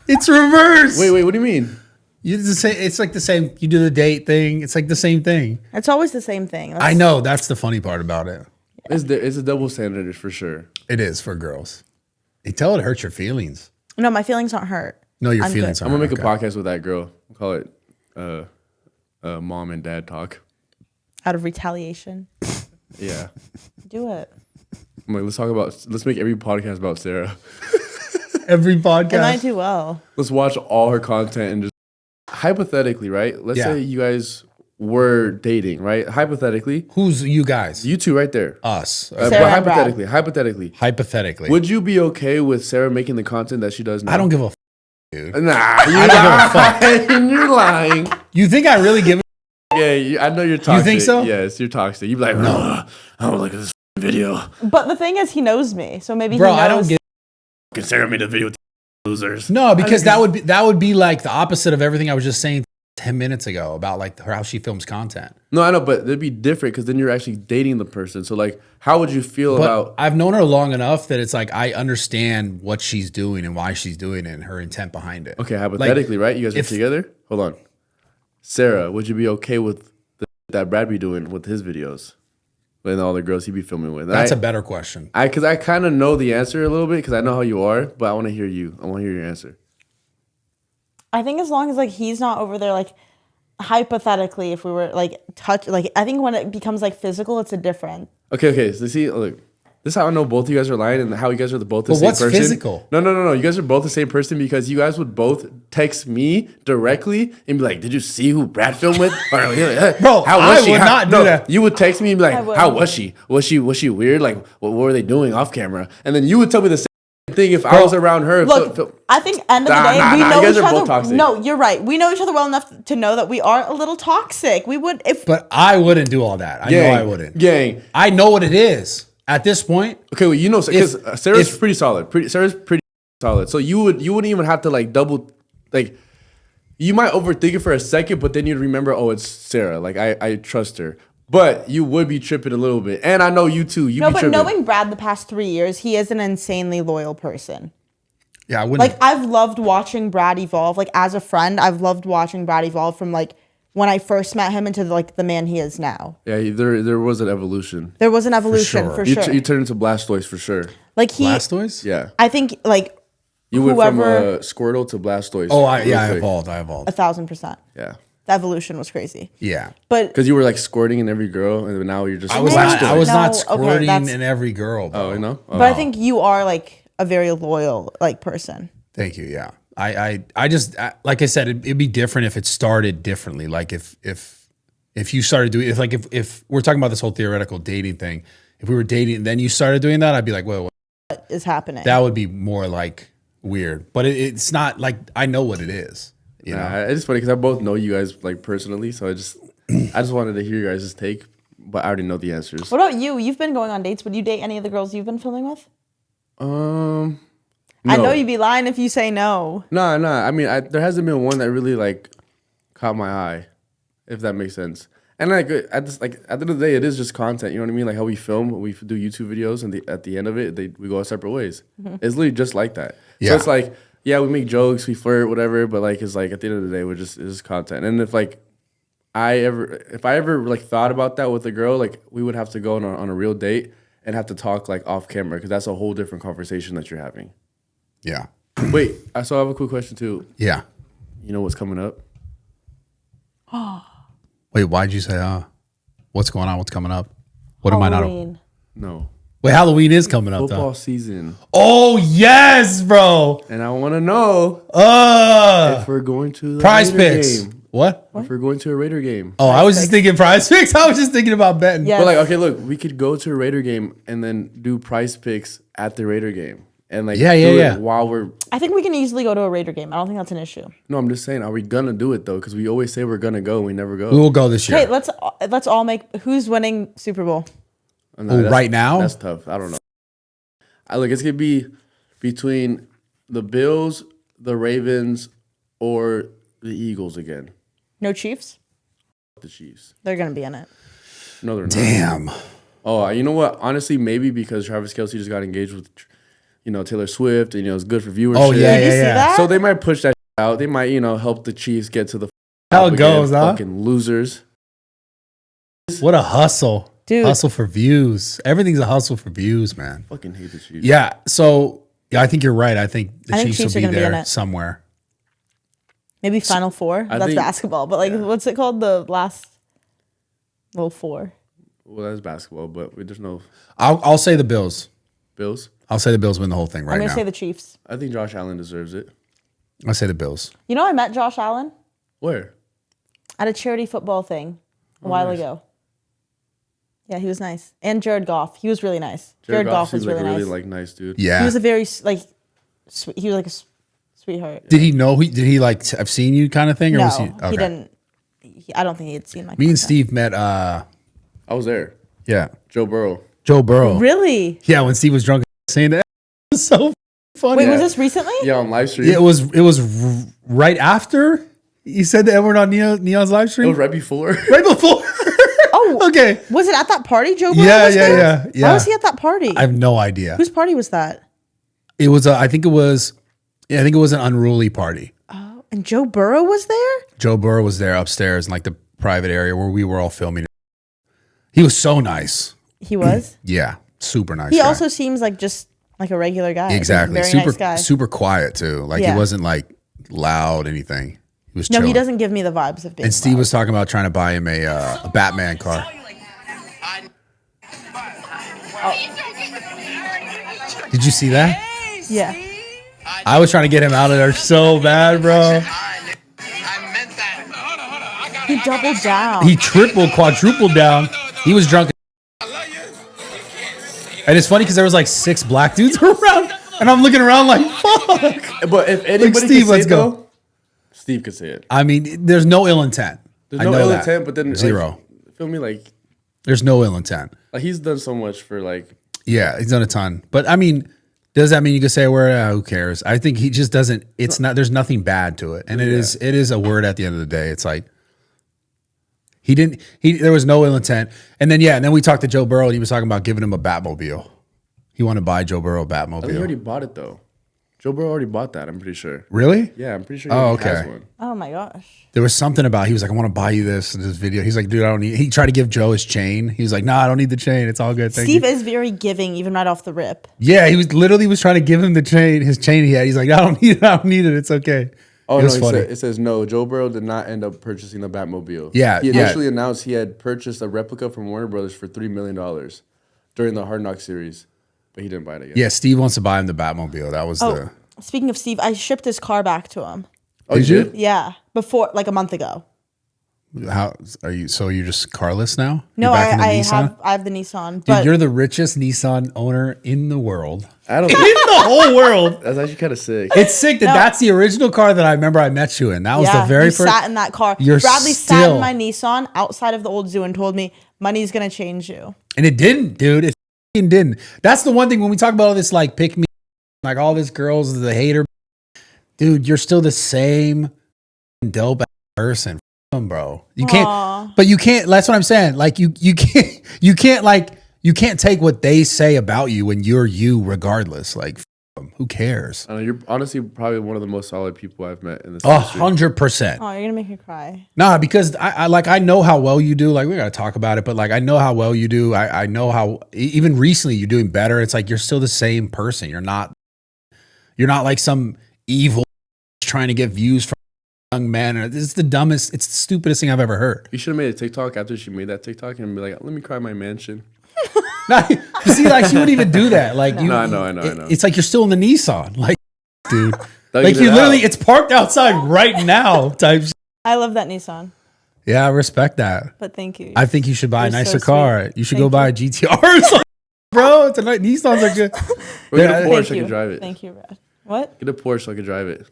It's reverse. Wait, what do you mean? You do the same, it's like the same. You do the date thing. It's like the same thing. It's always the same thing. I know. That's the funny part about it. It's a double standard for sure. It is for girls. You tell it hurts your feelings. No, my feelings aren't hurt. No, your I'm feelings good. aren't. I'm gonna make okay. a podcast with that girl. We'll call it Mom and Dad Talk. Out of retaliation. Yeah. Do it. I'm like, let's make every podcast about Sarah. Every podcast. And I do well. Let's watch all her content and just hypothetically, right? Let's Yeah. say you guys were dating, right? Hypothetically, Who's you guys? you two right there. Us. But Sarah and Brad. hypothetically, Hypothetically. would you be okay with Sarah making the content that she does now? I don't give a f- dude. Nah, you're I don't give a lying. You're lying. You think I really give a Yeah, I know you're toxic. think so? Yes, you're toxic. You'd be like, no, I don't look at this video. But the thing is, he knows me, so maybe Bro, he knows. I don't give Sarah made a video with losers. No, because that would be like the opposite of everything I was just saying 10 minutes ago about like how she films content. No, I know, but it'd be different because then you're actually dating the person. So, like, how would you feel But about? I've known her long enough that it's like I understand what she's doing and why she's doing it and her intent behind it. Okay, hypothetically, right? You guys are if- together. Hold on, Sarah, would you be okay with that Brad be doing with his videos, and all the girls he be filming with? That's a better question. Because I kind of know the answer a little bit because I know how you are, but I want to hear you. I want to hear your answer. I think as long as like he's not over there, like hypothetically, if we were like like I think when it becomes like physical, it's a different. Okay. So see, look, this is how I know both of you guys are lying and how you guys are both the But same what's person. physical? No. You guys are both the same person because you guys would both text me directly and be like, "Did you see who Brad filmed with?" Or, Bro, I would not do that. You would text me and be I like, would. "How was she? Was she weird? Like, what were they doing off camera?" And then you would tell me the same thing if I was around her. Look, I think end of the Nah, day, nah, we nah, know you guys each are both other. toxic. No, you're right. We know each other well enough to know that we are a little toxic. We would if But I wouldn't do all that. I know I wouldn't. Gang. I know what it is at this point. Okay, well, you know, because Sarah's if- pretty solid. Sarah's pretty solid. So you wouldn't even have to like double, like, you might overthink it for a second, but then you'd remember, oh, it's Sarah. Like I trust her. But you would be tripping a little bit, and I know you too. You no, be but tripping. knowing Brad the past 3 years, he is an insanely loyal person. Yeah, I wouldn't. Like I've loved watching Brad evolve. Like as a friend, I've loved watching Brad evolve from like when I first met him into like the man he is now. Yeah, there was an evolution. There was an evolution for sure. sure. You turned into Blastoise for sure. Like he, Blastoise? Yeah, I think like you went from whoever Squirtle to Blastoise. Oh, real I quick. evolved. I evolved. 1,000%. Yeah, The evolution was crazy. Yeah. But because you were like squirting in every girl, and now you're just. I was No, not. I was no, not okay, squirting that's- in every girl. Bro. Oh, you know. but I think you are like a very loyal like person. Thank you. Yeah. I just like I said, it'd be different if it started differently. Like if you started doing, if we're talking about this whole theoretical dating thing, if we were dating, then you started doing that, I'd be like, well, What is happening? that would be more like weird. But it's not like I know what it is. You know. It's just funny because I both know you guys like personally, so I just wanted to hear your guys' take, but I already know the answers. What about you? You've been going on dates. Would you date any of the girls you've been filming with? I know you'd be lying if you say no. Nah. I mean, there hasn't been one that really like caught my eye, if that makes sense. And like at the end of the day, it is just content. You know what I mean? Like how we film, we do YouTube videos, and at the end of it, we go our separate ways. It's literally just like that. Yeah. So it's like, yeah, we make jokes, we flirt, whatever. But like, it's like at the end of the day, it's just content. And if like if I ever like thought about that with a girl, like we would have to go on a real date and have to talk like off camera because that's a whole different conversation that you're having. Yeah. Wait, I still have a quick question too. Yeah. You know what's coming up? Wait, why'd you say, what's going on? What's coming up? What am I not? Halloween. No. Wait, Halloween is coming up Football though. season. Oh yes, bro. And I want to know if we're going to the Prize Raider Picks. game. What? If we're going to a Raider game. Oh, I was just thinking Prize Picks. I was just thinking about betting. Yes. But like, okay, look, we could go to a Raider game and then do Prize Picks at the Raider game. And like, Yeah, do yeah. it while we're. I think we can easily go to a Raider game. I don't think that's an issue. No, I'm just saying, are we gonna do it though? Because we always say we're gonna go, and we never go. We will go this year. Hey, let's all make who's winning Super Bowl. No, Oh, that's- right now? That's tough. I don't know. Look, it's gonna be between the Bills, the Ravens, or The Eagles again. No Chiefs? The Chiefs. They're going to be in it. No, they're not. Damn. Oh, you know what? Honestly, maybe because Travis Kelce just got engaged with, Taylor Swift, and it's good for viewership. Oh, yeah, Did you see that? So they might push that out. They might, help the Chiefs get to the How it goes, huh? Fucking losers. What a hustle. Dude. Hustle for views. Everything's a hustle for views, man. Fucking hate the Chiefs. Yeah. So, yeah, I think you're right. I think the Chiefs Chiefs will are be gonna be in there it. somewhere. Maybe Final Four. I That's think- basketball. But, what's it called? The last little four. Well, that's basketball, but there's no I'll say the Bills. Bills. I'll say the Bills win the whole thing right I'm going now. to say the Chiefs. I think Josh Allen deserves it. I'll say the Bills. You know, I met Josh Allen Where? at a charity football thing a while ago. Yeah, he was nice. And Jared Goff. He was really nice. Jared Goff was seems really like a nice. really nice dude. Yeah. He was a very, sweet, he was like a sweetheart. Did he know? Did he have seen you kind of thing? Or No, was he? he didn't. I don't think he had seen my Me and content. Steve met, I was there. yeah, Joe Burrow. Joe Burrow. Really? Yeah, when Steve was drunk saying that. It was so funny. Wait, was this recently? Yeah, on live stream. Yeah, it was right after you said the Edward on Neon's live It stream. was right before. Right before. Oh, Okay. Was it at that party Joe Burrow Yeah, was yeah, there? yeah. Why was he at that party? I have no idea. Whose party was that? It was. I think it was an unruly party. Oh, and Joe Burrow was there? Joe Burrow was there upstairs in like the private area where we were all filming. He was so nice. He was? Yeah, super nice. He guy. also seems like just like a regular guy. exactly Like a very super nice guy. super quiet too. Like Yeah. he wasn't like loud anything. He was No, chilling. he doesn't give me the vibes of being And Steve loud. was talking about trying to buy him a Batman car. Did you see that? Yeah. I was trying to get him out of there so bad, bro. He doubled down. He tripled, quadrupled down. He was drunk. And it's funny because there was like 6 black dudes around, and I'm looking around like, fuck. But if anybody Steve, can say let's it, go. though, Steve could say it. I mean, there's no ill intent. There's I no know ill that. intent, but then Zero. Feel me? Like There's no ill intent. he's done so much for like. Yeah, he's done a ton. But I mean, does that mean you could say a word? Who cares? I think he just doesn't. It's not. There's nothing bad to it, and it is. It is a word at the end of the day. It's like he didn't. There was no ill intent. And then and then we talked to Joe Burrow, and he was talking about giving him a Batmobile. He wanted to buy Joe Burrow a I think he Batmobile. already bought it though. Joe Burrow already bought that. I'm pretty sure. Really? Yeah, I'm pretty sure. He Oh, already has okay. one. Oh my gosh. There was something about he was like, I want to buy you this in this video. He's like, dude, I don't need. He tried to give Joe his chain. He was like, nah, I don't need the chain. It's all good. Thank Steve you. is very giving, even right off the rip. Yeah, he was literally trying to give him the chain, his chain he had. He's like, I don't need it. I don't need it. It's okay. Oh It no, was funny. it says no. Joe Burrow did not end up purchasing the Batmobile. Yeah, he yeah. initially announced he had purchased a replica from Warner Brothers for $3 million during the Hard Knock series, but he didn't buy it again. Yeah, Steve wants to buy him the Batmobile. That was the. Speaking of Steve, I shipped his car back to him. Oh, Did you? Yeah, before like a month ago. How are you? So you're just carless now? No, You're back in the Nissan? I have the Nissan. Dude, But you're the richest Nissan owner in the world. I don't. In the whole world. That's actually kind of sick. It's sick that that's the original car that I remember I met you in. That was yeah, the very you first. sat in that car. You're Bradley sat still- in my Nissan outside of the old zoo and told me money's gonna change you. And it didn't, dude. It f***ing didn't. That's the one thing when we talk about all this, like, pick me, like all this girls, the hater. Dude, you're still the same dope person, bro. You can't, Aw. but you can't. That's what I'm saying. Like you can't take what they say about you when you're you, regardless. Like, who cares? I don't know, you're honestly probably one of the most solid people I've met in this industry. 100%. Oh, you're gonna make me cry. Nah, because I know how well you do. Like, we gotta talk about it, but like I know how well you do. I know how even recently you're doing better. It's like you're still the same person. You're not like some evil trying to get views from young men. It's the dumbest, it's the stupidest thing I've ever heard. You should have made a TikTok after she made that TikTok and be like, "Let me cry my mansion." Nah, you see, like she wouldn't even do that. Like, you, No, I know. It's like you're still in the Nissan, like, dude. They'll Like get you it literally, out. it's parked outside right now. Type. I love that Nissan, Yeah, I respect that. but thank you. I think you should buy a You're so nicer sweet. car. You should Thank go buy a GTR. It's like, bro, tonight Nissans are good. Or get Yeah, a Thank Porsche, I you. can drive it. Thank you, Brad. What? Get a Porsche so I can drive it.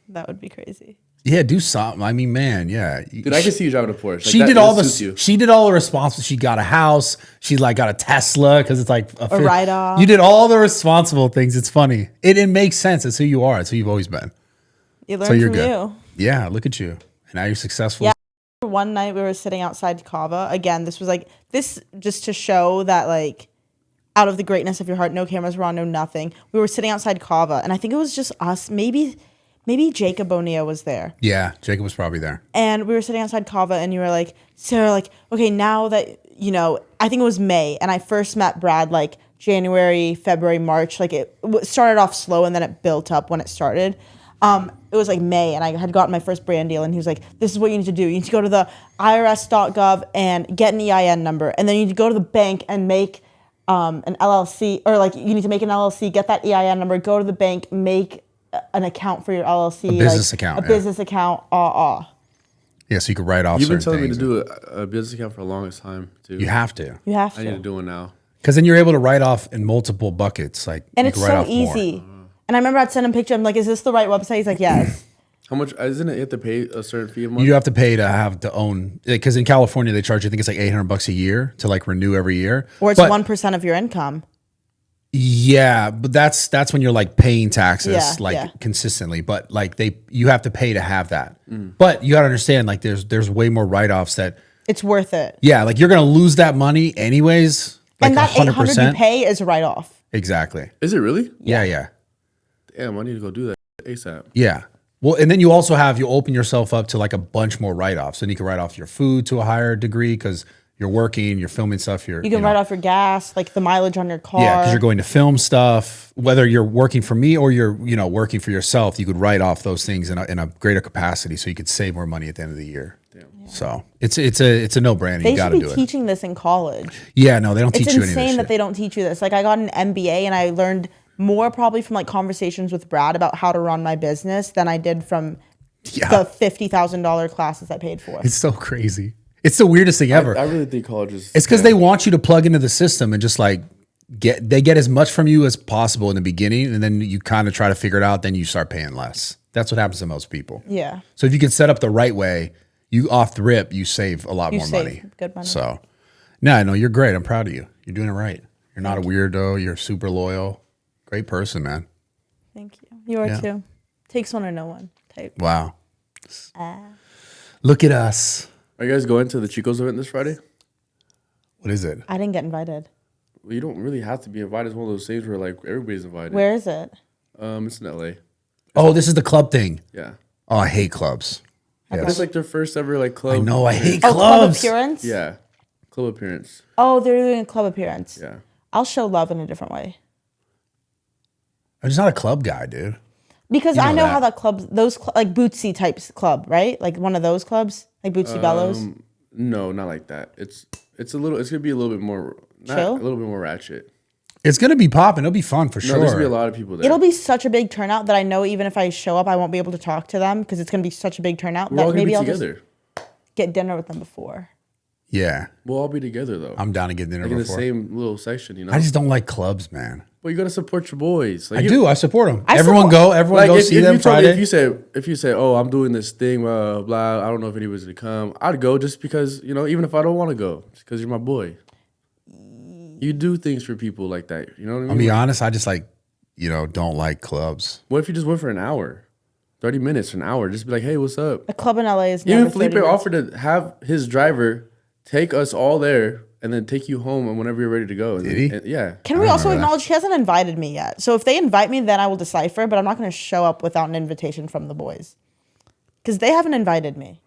That would be crazy. Yeah, do something. I mean, man, yeah. Dude, I can see you driving a Porsche. Like, She that- did that all suits the. you. She did all the responsible. She got a house. She like got a Tesla because it's like A write-off. You did all the responsible things. It's funny. It makes sense. It's who you are. It's who you've always been. You learn So you're from good. you. Yeah, look at you. and now you're successful. Yeah. One night we were sitting outside Kava. Again, this was like, this just to show that like, out of the greatness of your heart, no cameras were on, no nothing. We were sitting outside Kava, and I think it was just us. Maybe Jacob Bonilla was there. Yeah, Jacob was probably there. And we were sitting outside Kava, and you were like, Sarah, like, okay, now that, you know, I think it was May, and I first met Brad like January, February, March. Like it started off slow, and then it built up when it started. It was like May, and I had gotten my first brand deal, and he was like, this is what you need to do. You need to go to the irs.gov and get an EIN number, and then you need to go to the bank and make an LLC, or like you need to make an LLC, get that EIN number, go to the bank, make an account for your LLC. A business account. A business account. Yeah, so you could write off You've been certain telling me to things. do a business account for the longest time, too. You have to. You have I need to to. do one now. Because then you're able to write off in multiple buckets. Like, And you it's can write so off more. easy. And I remember I'd send him a picture. I'm like, is this the right website? He's like, yes. How much, isn't it you have to pay a certain fee a month? You have to pay to have to own, because in California they charge, I think it's like $800 a year to like renew every year. Or it's But- 1% of your income. Yeah, but that's when you're like paying taxes Yeah, like yeah. consistently. But like you have to pay to have that. But you gotta understand, like there's way more write-offs that It's worth it. yeah, like you're gonna lose that money anyways. Like And that 100%. $800 you pay is a write-off. Exactly. Is it really? Yeah. Damn, I need to go do that ASAP. Yeah. Well, and then you also you open yourself up to like a bunch more write-offs. And you can write off your food to a higher degree because you're working, you're filming stuff. You can write off your gas, like the mileage on your car. Yeah, because you're going to film stuff. Whether you're working for me or you're working for yourself, you could write off those things in a greater capacity, so you could save more money at the end of the year. Damn. So it's a no-brainer. They You got should to be do it. teaching this in college. Yeah, no, they don't teach It's you any of this insane that shit. they don't teach you this. Like I got an MBA and I learned more probably from like conversations with Brad about how to run my business than I did from Yeah. the $50,000 classes I paid for. It's so crazy. It's the weirdest thing ever. I really think college is... It's because they want you to plug into the system and just like get as much from you as possible in the beginning, and then you kind of try to figure it out. Then you start paying less. That's what happens to most people. Yeah. So if you can set up the right way, you off the rip, you save a lot You more save money. good money. So, no, you're great. I'm proud of you. You're doing it right. You're not a weirdo. You're super loyal. Great person, man. Thank you. You are Yeah. too. Takes one or no one type. Wow. Look at us. Are you guys going to the Chico's event this Friday? What is it? I didn't get invited. Well, you don't really have to be invited. It's one of those things where like everybody's invited. Where is it? It's in LA. Oh, this is the club thing. Yeah. Oh, I hate clubs. It's Yes. like their first ever like club. I know. I hate Oh, club clubs. appearance? Yeah. Club appearance. Oh, they're doing a club appearance. Yeah. I'll show love in a different way. I'm just not a club guy, dude. Because You know I know that. how that club, like Bootsy types club, right? Like one of those clubs, like Bootsy Bellows. No, not like that. It's gonna be a little bit more Chill? a little bit more ratchet. It's gonna be popping. It'll be fun for No, sure. there's gonna be a lot of people there. It'll be such a big turnout that I know even if I show up, I won't be able to talk to them because it's going to be such a big turnout We're that all gonna maybe be I'll together. just get dinner with them before. Yeah, We'll all be together though. I'm down to get dinner like in the before. same little section, you know. I just don't like clubs, man. Well, you gotta support your boys. Like I you- do. I support them. I Everyone support- go. Everyone go see them you told me- Friday. if you say, oh, I'm doing this thing, blah, blah, I don't know if anybody's gonna come. I'd go just because, even if I don't want to go, just because you're my boy. You do things for people like that. You know what I mean? I'll be honest. I just don't like clubs. What if you just went for an hour, 30 minutes, an hour? Just be like, hey, what's up? A club in LA is never Even Felipe 30 minutes. offered to have his driver take us all there and then take you home and whenever you're ready to go. And Did he? Yeah. Can we also acknowledge he hasn't invited me yet? So if they invite me, then I will decipher, but I'm not going to show up without an invitation from the boys. Because they haven't invited me.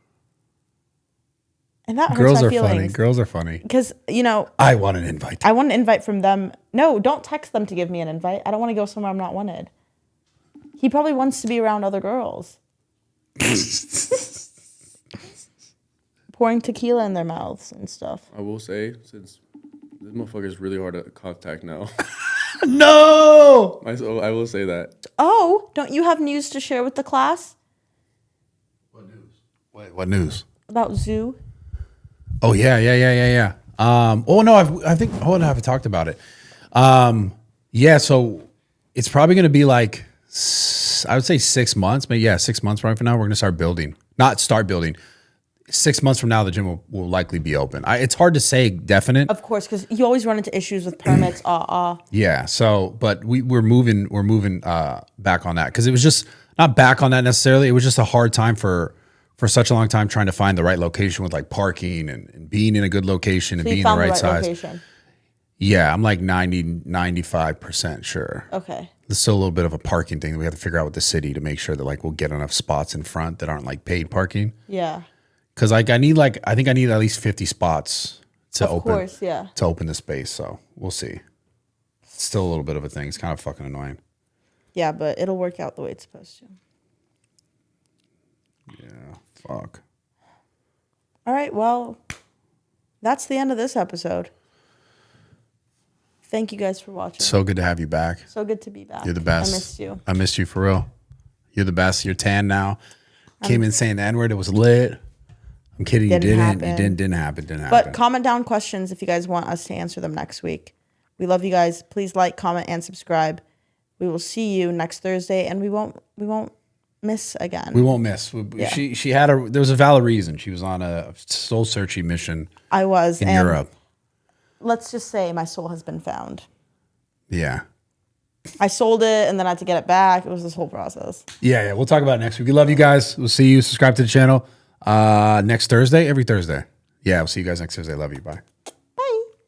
And that hurts Girls my are funny. feelings. Girls are funny. Because, I want an invite. I want an invite from them. No, don't text them to give me an invite. I don't want to go somewhere I'm not wanted. He probably wants to be around other girls. Pouring tequila in their mouths and stuff. I will say, since this motherfucker is really hard to contact now, No. I will say that. Oh, don't you have news to share with the class Wait, what news? about Zoo? Oh yeah. Oh no, I think I've talked about it. Yeah, so it's probably gonna be like I would say 6 months, but yeah, 6 months right from now we're gonna start building. Not start building. 6 months from now the gym will likely be open. It's hard to say definite. Of course, because you always run into issues with permits. Yeah. So, but we're moving back on that because it was just not back on that necessarily. It was just a hard time for for such a long time trying to find the right location with like parking and being in a good location and So you being the found right size. location. Yeah, I'm like 95% sure. Okay. There's still a little bit of a parking thing that we have to figure out with the city to make sure that like we'll get enough spots in front that aren't like paid parking. Yeah. Cause like I think I need at least 50 spots to Of course, yeah. to open the space. So we'll see. It's still a little bit of a thing. It's kind of fucking annoying. Yeah, but it'll work out the way it's supposed to. Yeah, fuck. All right, well, that's the end of this episode. Thank you guys for watching. So good to have you back. So good to be back. You're the best. I missed you. I missed you for real. You're the best. You're tan now. Came in saying the N-word. It was lit. I'm kidding. You didn't. Happen. You didn't happen. Didn't But happen. comment down questions if you guys want us to answer them next week. We love you guys. Please like, comment, and subscribe. We will see you next Thursday, and we won't miss again. We won't miss. Yeah. She had there was a valid reason. She was on a soul searching mission. I was in and Europe. Let's just say my soul has been found. Yeah. I sold it and then I had to get it back. It was this whole process. Yeah. We'll talk about it next week. We love you guys. We'll see you. Subscribe to the channel next Thursday, every Thursday. Yeah, we'll see you guys next Thursday. Love you. Bye.